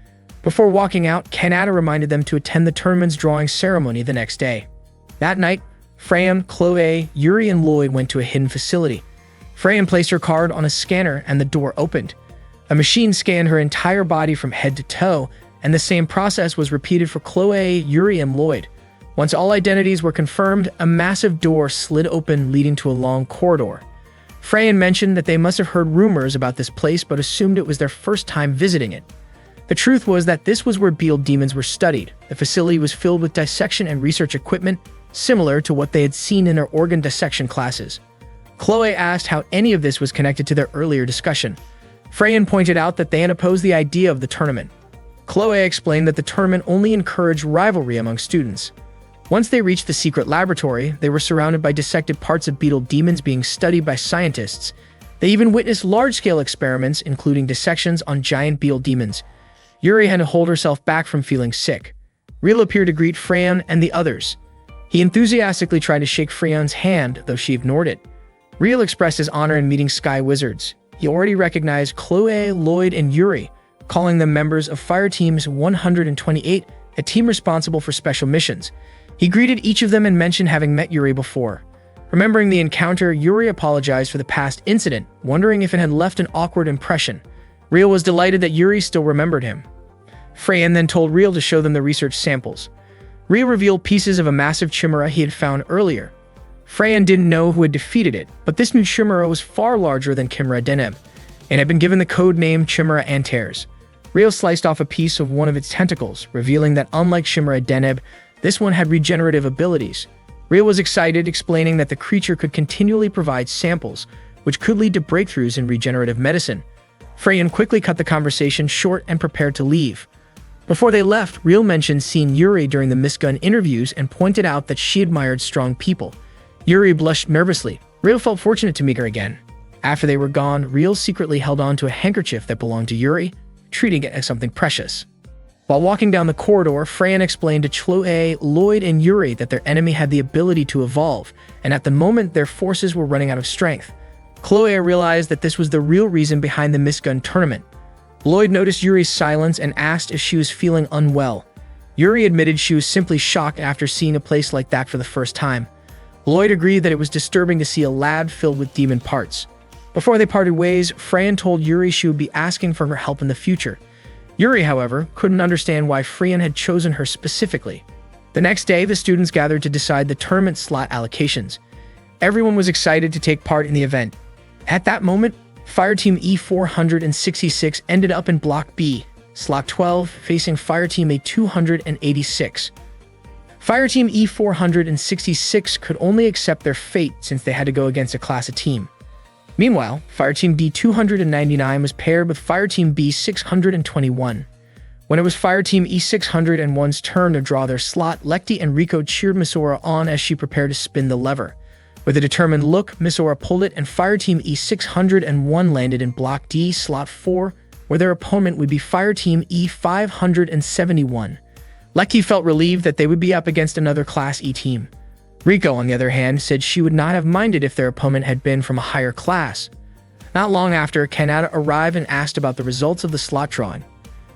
Before walking out, Kanata reminded them to attend the tournament's drawing ceremony the next day. That night, Freyan, Chloe, Yuri, and Lloyd went to a hidden facility. Freyan placed her card on a scanner and the door opened. A machine scanned her entire body from head to toe, and the same process was repeated for Chloe, Yuri, and Lloyd. Once all identities were confirmed, a massive door slid open leading to a long corridor. Freyan mentioned that they must have heard rumors about this place but assumed it was their first time visiting it. The truth was that this was where beetle demons were studied. The facility was filled with dissection and research equipment, similar to what they had seen in their organ dissection classes. Chloe asked how any of this was connected to their earlier discussion. Freyan pointed out that they had opposed the idea of the tournament. Chloe explained that the tournament only encouraged rivalry among students. Once they reached the secret laboratory, they were surrounded by dissected parts of beetle demons being studied by scientists. They even witnessed large-scale experiments, including dissections on giant beetle demons. Yuri had to hold herself back from feeling sick. Real appeared to greet Freyan and the others. He enthusiastically tried to shake Freyan's hand, though she ignored it. Real expressed his honor in meeting Sky Wizards. He already recognized Chloe, Lloyd, and Yuri, calling them members of Fireteams 128, a team responsible for special missions. He greeted each of them and mentioned having met Yuri before. Remembering the encounter, Yuri apologized for the past incident, wondering if it had left an awkward impression. Real was delighted that Yuri still remembered him. Freyan then told Real to show them the research samples. Real revealed pieces of a massive chimera he had found earlier. Freyan didn't know who had defeated it, but this new chimera was far larger than Chimera Deneb, and had been given the code name Chimera Antares. Real sliced off a piece of one of its tentacles, revealing that unlike Chimera Deneb, this one had regenerative abilities. Real was excited, explaining that the creature could continually provide samples, which could lead to breakthroughs in regenerative medicine. Freyan quickly cut the conversation short and prepared to leave. Before they left, Real mentioned seeing Yuri during the Miss Gun interviews and pointed out that she admired strong people. Yuri blushed nervously. Real felt fortunate to meet her again. After they were gone, Real secretly held on to a handkerchief that belonged to Yuri, treating it as something precious. While walking down the corridor, Fran explained to Chloe, Lloyd, and Yuri that their enemy had the ability to evolve, and at the moment their forces were running out of strength. Chloe realized that this was the real reason behind the Miss Gun tournament. Lloyd noticed Yuri's silence and asked if she was feeling unwell. Yuri admitted she was simply shocked after seeing a place like that for the first time. Lloyd agreed that it was disturbing to see a lab filled with demon parts. Before they parted ways, Fran told Yuri she would be asking for her help in the future. Yuri, however, couldn't understand why Fran had chosen her specifically. The next day, the students gathered to decide the tournament slot allocations. Everyone was excited to take part in the event. At that moment, Fireteam E466 ended up in Block B, Slot 12, facing Fireteam A286. Fireteam E466 could only accept their fate since they had to go against a class of team. Meanwhile, Fireteam D299 was paired with Fireteam B621. When it was Fireteam E601's turn to draw their slot, Lekti and Rico cheered Misora on as she prepared to spin the lever. With a determined look, Misora pulled it and Fireteam E601 landed in Block D, Slot 4, where their opponent would be Fireteam E571. Lekti felt relieved that they would be up against another Class E team. Rico, on the other hand, said she would not have minded if their opponent had been from a higher class. Not long after, Kanata arrived and asked about the results of the slot drawing.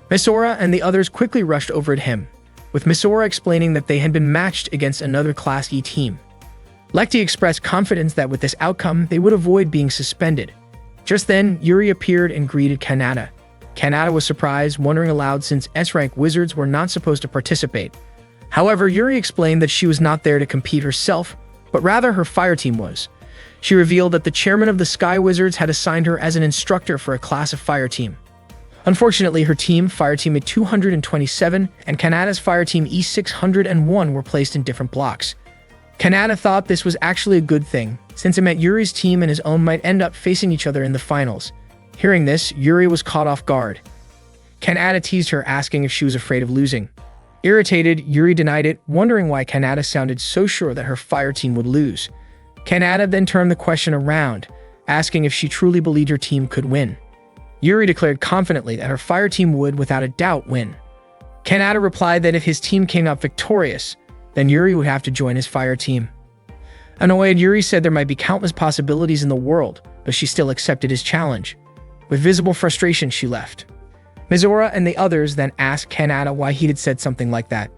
Misora and the others quickly rushed over at him, with Misora explaining that they had been matched against another Class E team. Lekti expressed confidence that with this outcome, they would avoid being suspended. Just then, Yuri appeared and greeted Kanata. Kanata was surprised, wondering aloud since S-rank wizards were not supposed to participate. However, Yuri explained that she was not there to compete herself, but rather her fire team was. She revealed that the chairman of the Sky Wizards had assigned her as an instructor for a class of fire team. Unfortunately, her team, Fireteam A227, and Kanata's Fireteam E601 were placed in different blocks. Kanata thought this was actually a good thing, since it meant Yuri's team and his own might end up facing each other in the finals. Hearing this, Yuri was caught off guard. Kanata teased her, asking if she was afraid of losing. Irritated, Yuri denied it, wondering why Kanata sounded so sure that her fire team would lose. Kanata then turned the question around, asking if she truly believed her team could win. Yuri declared confidently that her fire team would, without a doubt, win. Kanata replied that if his team came out victorious, then Yuri would have to join his fire team. Annoyed, Yuri said there might be countless possibilities in the world, but she still accepted his challenge. With visible frustration, she left. Misora and the others then asked Kanata why he had said something like that.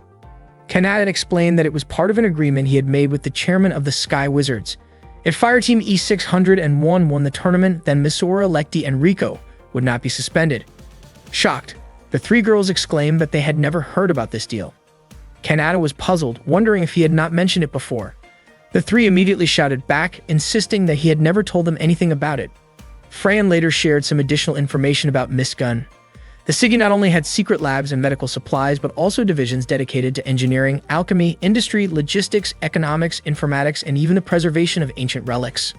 Kanata explained that it was part of an agreement he had made with the chairman of the Sky Wizards. If Fireteam E601 won the tournament, then Misora, Lekti, and Rico would not be suspended. Shocked, the three girls exclaimed that they had never heard about this deal. Kanata was puzzled, wondering if he had not mentioned it before. The three immediately shouted back, insisting that he had never told them anything about it. Fran later shared some additional information about Miss Gun. The City not only had secret labs and medical supplies, but also divisions dedicated to engineering, alchemy, industry, logistics, economics, informatics, and even the preservation of ancient relics.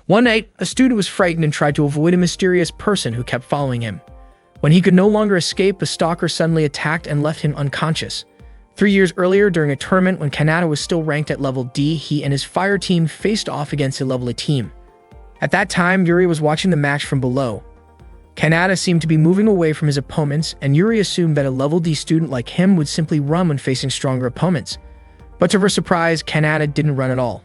One night, a student was frightened and tried to avoid a mysterious person who kept following him. When he could no longer escape, the stalker suddenly attacked and left him unconscious. 3 years earlier, during a tournament when Kanata was still ranked at level D, he and his fire team faced off against a level A team. At that time, Yuri was watching the match from below. Kanata seemed to be moving away from his opponents, and Yuri assumed that a level D student like him would simply run when facing stronger opponents. But to her surprise, Kanata didn't run at all.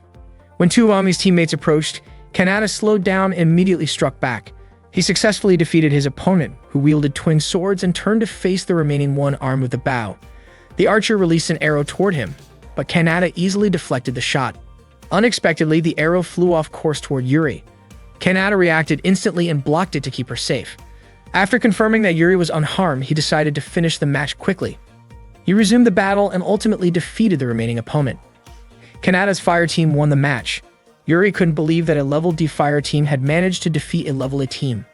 When two of Ami's teammates approached, Kanata slowed down and immediately struck back. He successfully defeated his opponent, who wielded twin swords and turned to face the remaining one armed with a bow. The archer released an arrow toward him, but Kanata easily deflected the shot. Unexpectedly, the arrow flew off course toward Yuri. Kanata reacted instantly and blocked it to keep her safe. After confirming that Yuri was unharmed, he decided to finish the match quickly. He resumed the battle and ultimately defeated the remaining opponent. Kanata's fire team won the match. Yuri couldn't believe that a level D fire team had managed to defeat a level A team.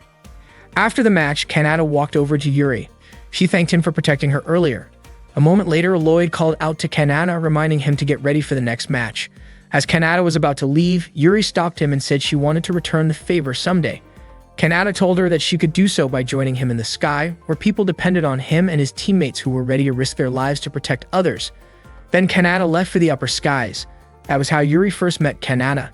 After the match, Kanata walked over to Yuri. She thanked him for protecting her earlier. A moment later, Lloyd called out to Kanata, reminding him to get ready for the next match. As Kanata was about to leave, Yuri stopped him and said she wanted to return the favor someday. Kanata told her that she could do so by joining him in the sky, where people depended on him and his teammates who were ready to risk their lives to protect others. Then Kanata left for the upper skies. That was how Yuri first met Kanata.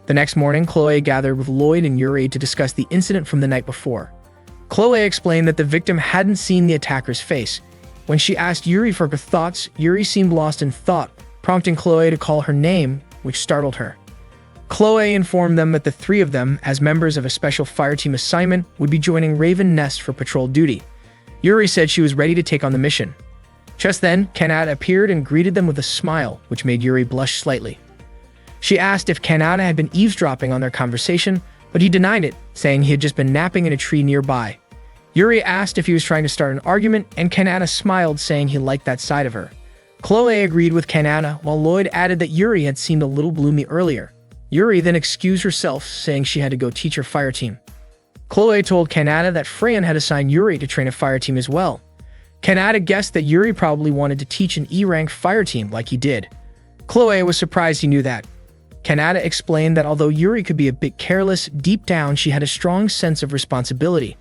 The next morning, Chloe gathered with Lloyd and Yuri to discuss the incident from the night before. Chloe explained that the victim hadn't seen the attacker's face. When she asked Yuri for her thoughts, Yuri seemed lost in thought, prompting Chloe to call her name, which startled her. Chloe informed them that the three of them, as members of a special fireteam assignment, would be joining Raven Nest for patrol duty. Yuri said she was ready to take on the mission. Just then, Kanata appeared and greeted them with a smile, which made Yuri blush slightly. She asked if Kanata had been eavesdropping on their conversation, but he denied it, saying he had just been napping in a tree nearby. Yuri asked if he was trying to start an argument, and Kanata smiled, saying he liked that side of her. Chloe agreed with Kanata, while Lloyd added that Yuri had seemed a little gloomy earlier. Yuri then excused herself, saying she had to go teach her fireteam. Chloe told Kanata that Freyan had assigned Yuri to train a fireteam as well. Kanata guessed that Yuri probably wanted to teach an E-rank fireteam like he did. Chloe was surprised he knew that. Kanata explained that although Yuri could be a bit careless, deep down she had a strong sense of responsibility.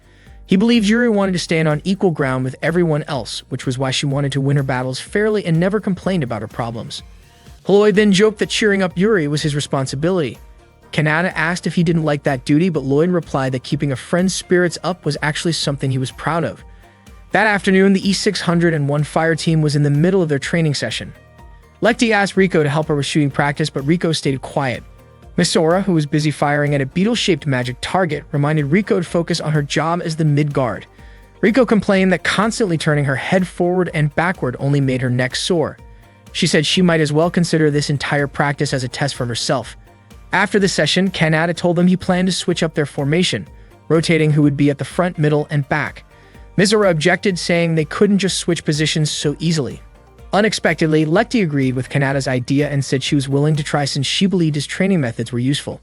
He believed Yuri wanted to stand on equal ground with everyone else, which was why she wanted to win her battles fairly and never complained about her problems. Lloyd then joked that cheering up Yuri was his responsibility. Kanata asked if he didn't like that duty, but Lloyd replied that keeping a friend's spirits up was actually something he was proud of. That afternoon, the E601 fire team was in the middle of their training session. Lekti asked Riko to help her with shooting practice, but Riko stayed quiet. Misora, who was busy firing at a beetle-shaped magic target, reminded Riko to focus on her job as the mid-guard. Riko complained that constantly turning her head forward and backward only made her neck sore. She said she might as well consider this entire practice as a test for herself. After the session, Kanata told them he planned to switch up their formation, rotating who would be at the front, middle, and back. Mizora objected, saying they couldn't just switch positions so easily. Unexpectedly, Lekti agreed with Kanata's idea and said she was willing to try since she believed his training methods were useful.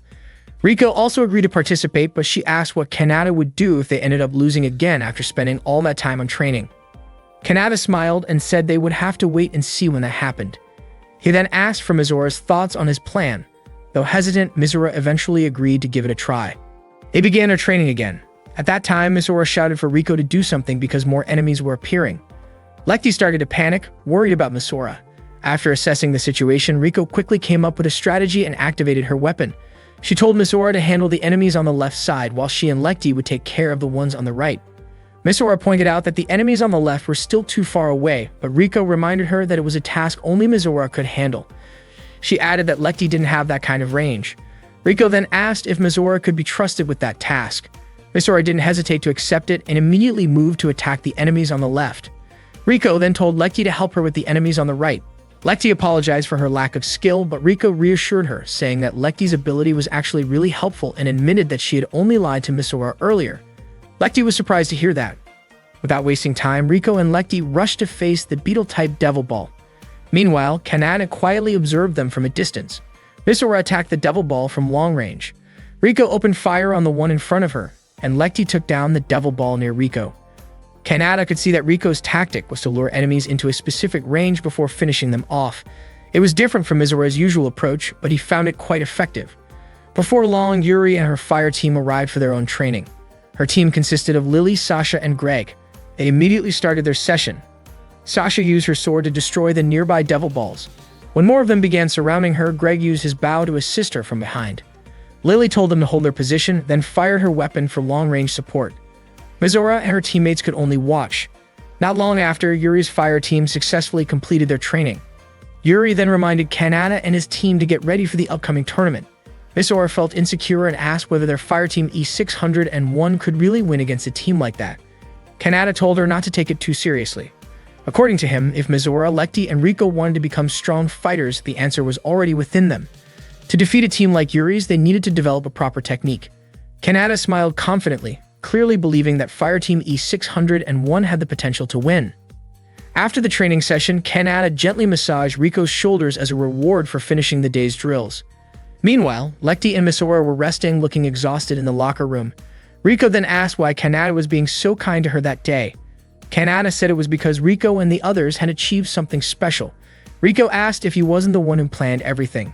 Riko also agreed to participate, but she asked what Kanata would do if they ended up losing again after spending all that time on training. Kanata smiled and said they would have to wait and see when that happened. He then asked for Mizora's thoughts on his plan. Though hesitant, Mizora eventually agreed to give it a try. They began their training again. At that time, Mizora shouted for Riko to do something because more enemies were appearing. Lekti started to panic, worried about Mizora. After assessing the situation, Riko quickly came up with a strategy and activated her weapon. She told Mizora to handle the enemies on the left side while she and Lekti would take care of the ones on the right. Mizora pointed out that the enemies on the left were still too far away, but Riko reminded her that it was a task only Mizora could handle. She added that Lekti didn't have that kind of range. Riko then asked if Mizora could be trusted with that task. Mizora didn't hesitate to accept it and immediately moved to attack the enemies on the left. Riko then told Lekti to help her with the enemies on the right. Lekti apologized for her lack of skill, but Riko reassured her, saying that Lekti's ability was actually really helpful and admitted that she had only lied to Mizora earlier. Lekti was surprised to hear that. Without wasting time, Riko and Lekti rushed to face the beetle-type Devil Ball. Meanwhile, Kanata quietly observed them from a distance. Mizora attacked the Devil Ball from long range. Riko opened fire on the one in front of her, and Lekti took down the Devil Ball near Riko. Kanata could see that Riko's tactic was to lure enemies into a specific range before finishing them off. It was different from Mizora's usual approach, but he found it quite effective. Before long, Yuri and her fire team arrived for their own training. Her team consisted of Lily, Sasha, and Greg. They immediately started their session. Sasha used her sword to destroy the nearby Devil Balls. When more of them began surrounding her, Greg used his bow to assist her from behind. Lily told them to hold their position, then fired her weapon for long-range support. Mizora and her teammates could only watch. Not long after, Yuri's fire team successfully completed their training. Yuri then reminded Kanata and his team to get ready for the upcoming tournament. Mizora felt insecure and asked whether their fire team E601 could really win against a team like that. Kanata told her not to take it too seriously. According to him, if Mizora, Lekti, and Riko wanted to become strong fighters, the answer was already within them. To defeat a team like Yuri's, they needed to develop a proper technique. Kanata smiled confidently, clearly believing that Fireteam E601 had the potential to win. After the training session, Kanata gently massaged Riko's shoulders as a reward for finishing the day's drills. Meanwhile, Lekti and Mizora were resting, looking exhausted in the locker room. Riko then asked why Kanata was being so kind to her that day. Kanata said it was because Riko and the others had achieved something special. Riko asked if he wasn't the one who planned everything.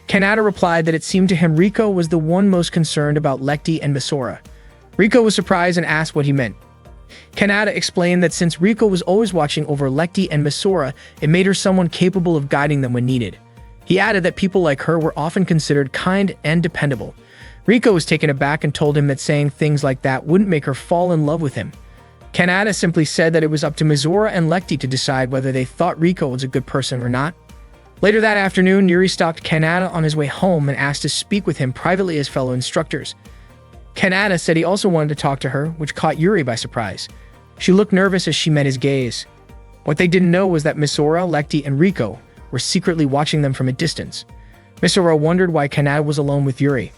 Kanata replied that it seemed to him Riko was the one most concerned about Lekti and Mizora. Rico was surprised and asked what he meant. Kanata explained that since Rico was always watching over Lekti and Misora, it made her someone capable of guiding them when needed. He added that people like her were often considered kind and dependable. Rico was taken aback and told him that saying things like that wouldn't make her fall in love with him. Kanata simply said that it was up to Misora and Lekti to decide whether they thought Rico was a good person or not. Later that afternoon, Yuri stopped Kanata on his way home and asked to speak with him privately as fellow instructors. Kanata said he also wanted to talk to her, which caught Yuri by surprise. She looked nervous as she met his gaze. What they didn't know was that Misora, Lekti, and Rico were secretly watching them from a distance. Misora wondered why Kanata was alone with Yuri.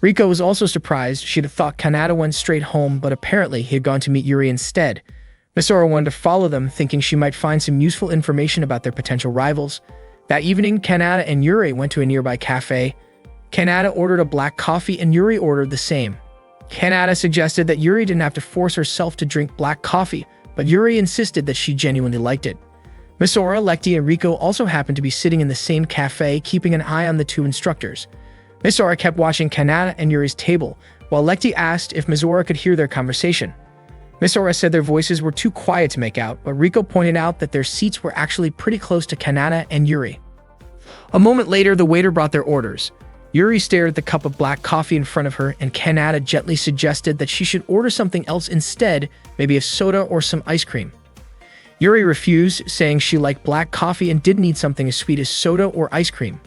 Rico was also surprised. She'd have thought Kanata went straight home, but apparently he had gone to meet Yuri instead. Misora wanted to follow them, thinking she might find some useful information about their potential rivals. That evening, Kanata and Yuri went to a nearby cafe. Kanata ordered a black coffee and Yuri ordered the same. Kanata suggested that Yuri didn't have to force herself to drink black coffee, but Yuri insisted that she genuinely liked it. Misora, Lekti, and Rico also happened to be sitting in the same cafe, keeping an eye on the two instructors. Misora kept watching Kanata and Yuri's table, while Lekti asked if Misora could hear their conversation. Misora said their voices were too quiet to make out, but Rico pointed out that their seats were actually pretty close to Kanata and Yuri. A moment later, the waiter brought their orders. Yuri stared at the cup of black coffee in front of her, and Kanata gently suggested that she should order something else instead, maybe a soda or some ice cream. Yuri refused, saying she liked black coffee and didn't need something as sweet as soda or ice cream.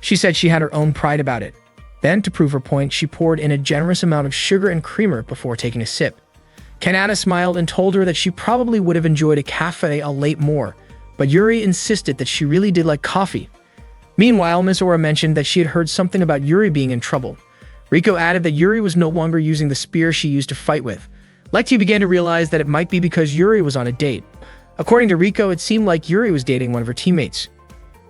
She said she had her own pride about it. Then, to prove her point, she poured in a generous amount of sugar and creamer before taking a sip. Kanata smiled and told her that she probably would have enjoyed a cafe late more, but Yuri insisted that she really did like coffee. Meanwhile, Misora mentioned that she had heard something about Yuri being in trouble. Rico added that Yuri was no longer using the spear she used to fight with. Lekti began to realize that it might be because Yuri was on a date. According to Rico, it seemed like Yuri was dating one of her teammates.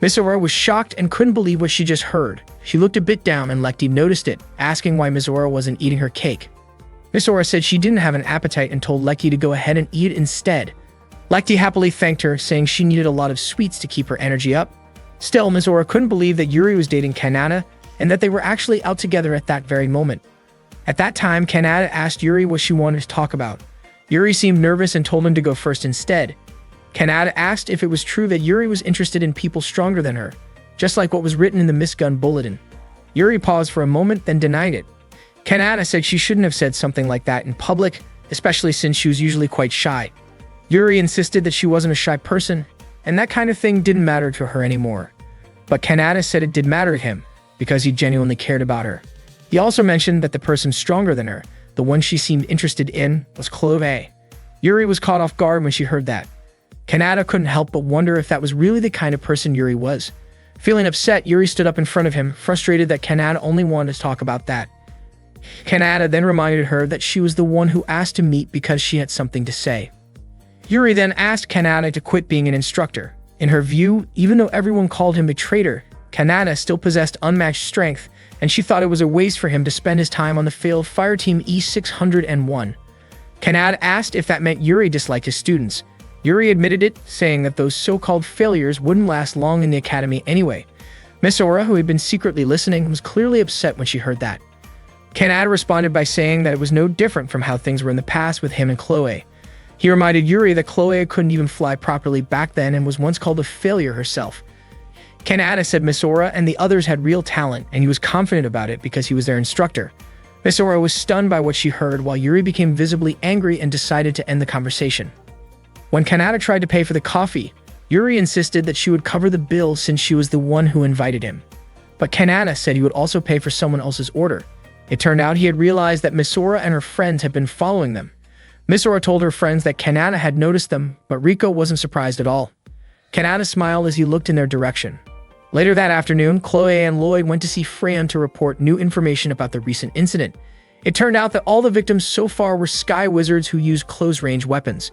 Misora was shocked and couldn't believe what she just heard. She looked a bit down and Lekti noticed it, asking why Misora wasn't eating her cake. Misora said she didn't have an appetite and told Lekti to go ahead and eat it instead. Lekti happily thanked her, saying she needed a lot of sweets to keep her energy up. Still, Misora couldn't believe that Yuri was dating Kanata and that they were actually out together at that very moment. At that time, Kanata asked Yuri what she wanted to talk about. Yuri seemed nervous and told him to go first instead. Kanata asked if it was true that Yuri was interested in people stronger than her, just like what was written in the Miss Gun bulletin. Yuri paused for a moment, then denied it. Kanata said she shouldn't have said something like that in public, especially since she was usually quite shy. Yuri insisted that she wasn't a shy person, and that kind of thing didn't matter to her anymore. But Kanata said it did matter to him, because he genuinely cared about her. He also mentioned that the person stronger than her, the one she seemed interested in, was Clove. Yuri was caught off guard when she heard that. Kanata couldn't help but wonder if that was really the kind of person Yuri was. Feeling upset, Yuri stood up in front of him, frustrated that Kanata only wanted to talk about that. Kanata then reminded her that she was the one who asked to meet because she had something to say. Yuri then asked Kanata to quit being an instructor. In her view, even though everyone called him a traitor, Kanata still possessed unmatched strength, and she thought it was a waste for him to spend his time on the failed Fireteam E601. Kanata asked if that meant Yuri disliked his students. Yuri admitted it, saying that those so-called failures wouldn't last long in the academy anyway. Misora, who had been secretly listening, was clearly upset when she heard that. Kanata responded by saying that it was no different from how things were in the past with him and Chloe. He reminded Yuri that Chloe couldn't even fly properly back then and was once called a failure herself. Kanata said Misora and the others had real talent, and he was confident about it because he was their instructor. Misora was stunned by what she heard, while Yuri became visibly angry and decided to end the conversation. When Kanata tried to pay for the coffee, Yuri insisted that she would cover the bill since she was the one who invited him. But Kanata said he would also pay for someone else's order. It turned out he had realized that Misora and her friends had been following them. Misora told her friends that Kanata had noticed them, but Rico wasn't surprised at all. Kanata smiled as he looked in their direction. Later that afternoon, Chloe and Lloyd went to see Freyon to report new information about the recent incident. It turned out that all the victims so far were sky wizards who used close-range weapons.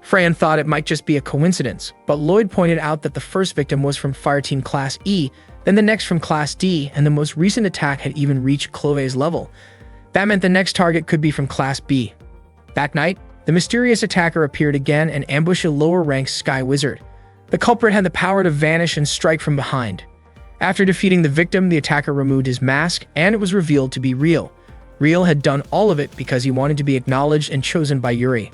Freyon thought it might just be a coincidence, but Lloyd pointed out that the first victim was from Fireteam Class E, then the next from Class D, and the most recent attack had even reached Chloe's level. That meant the next target could be from Class B. That night, the mysterious attacker appeared again and ambushed a lower-ranked Sky Wizard. The culprit had the power to vanish and strike from behind. After defeating the victim, the attacker removed his mask, and it was revealed to be real. Riel had done all of it because he wanted to be acknowledged and chosen by Yuri.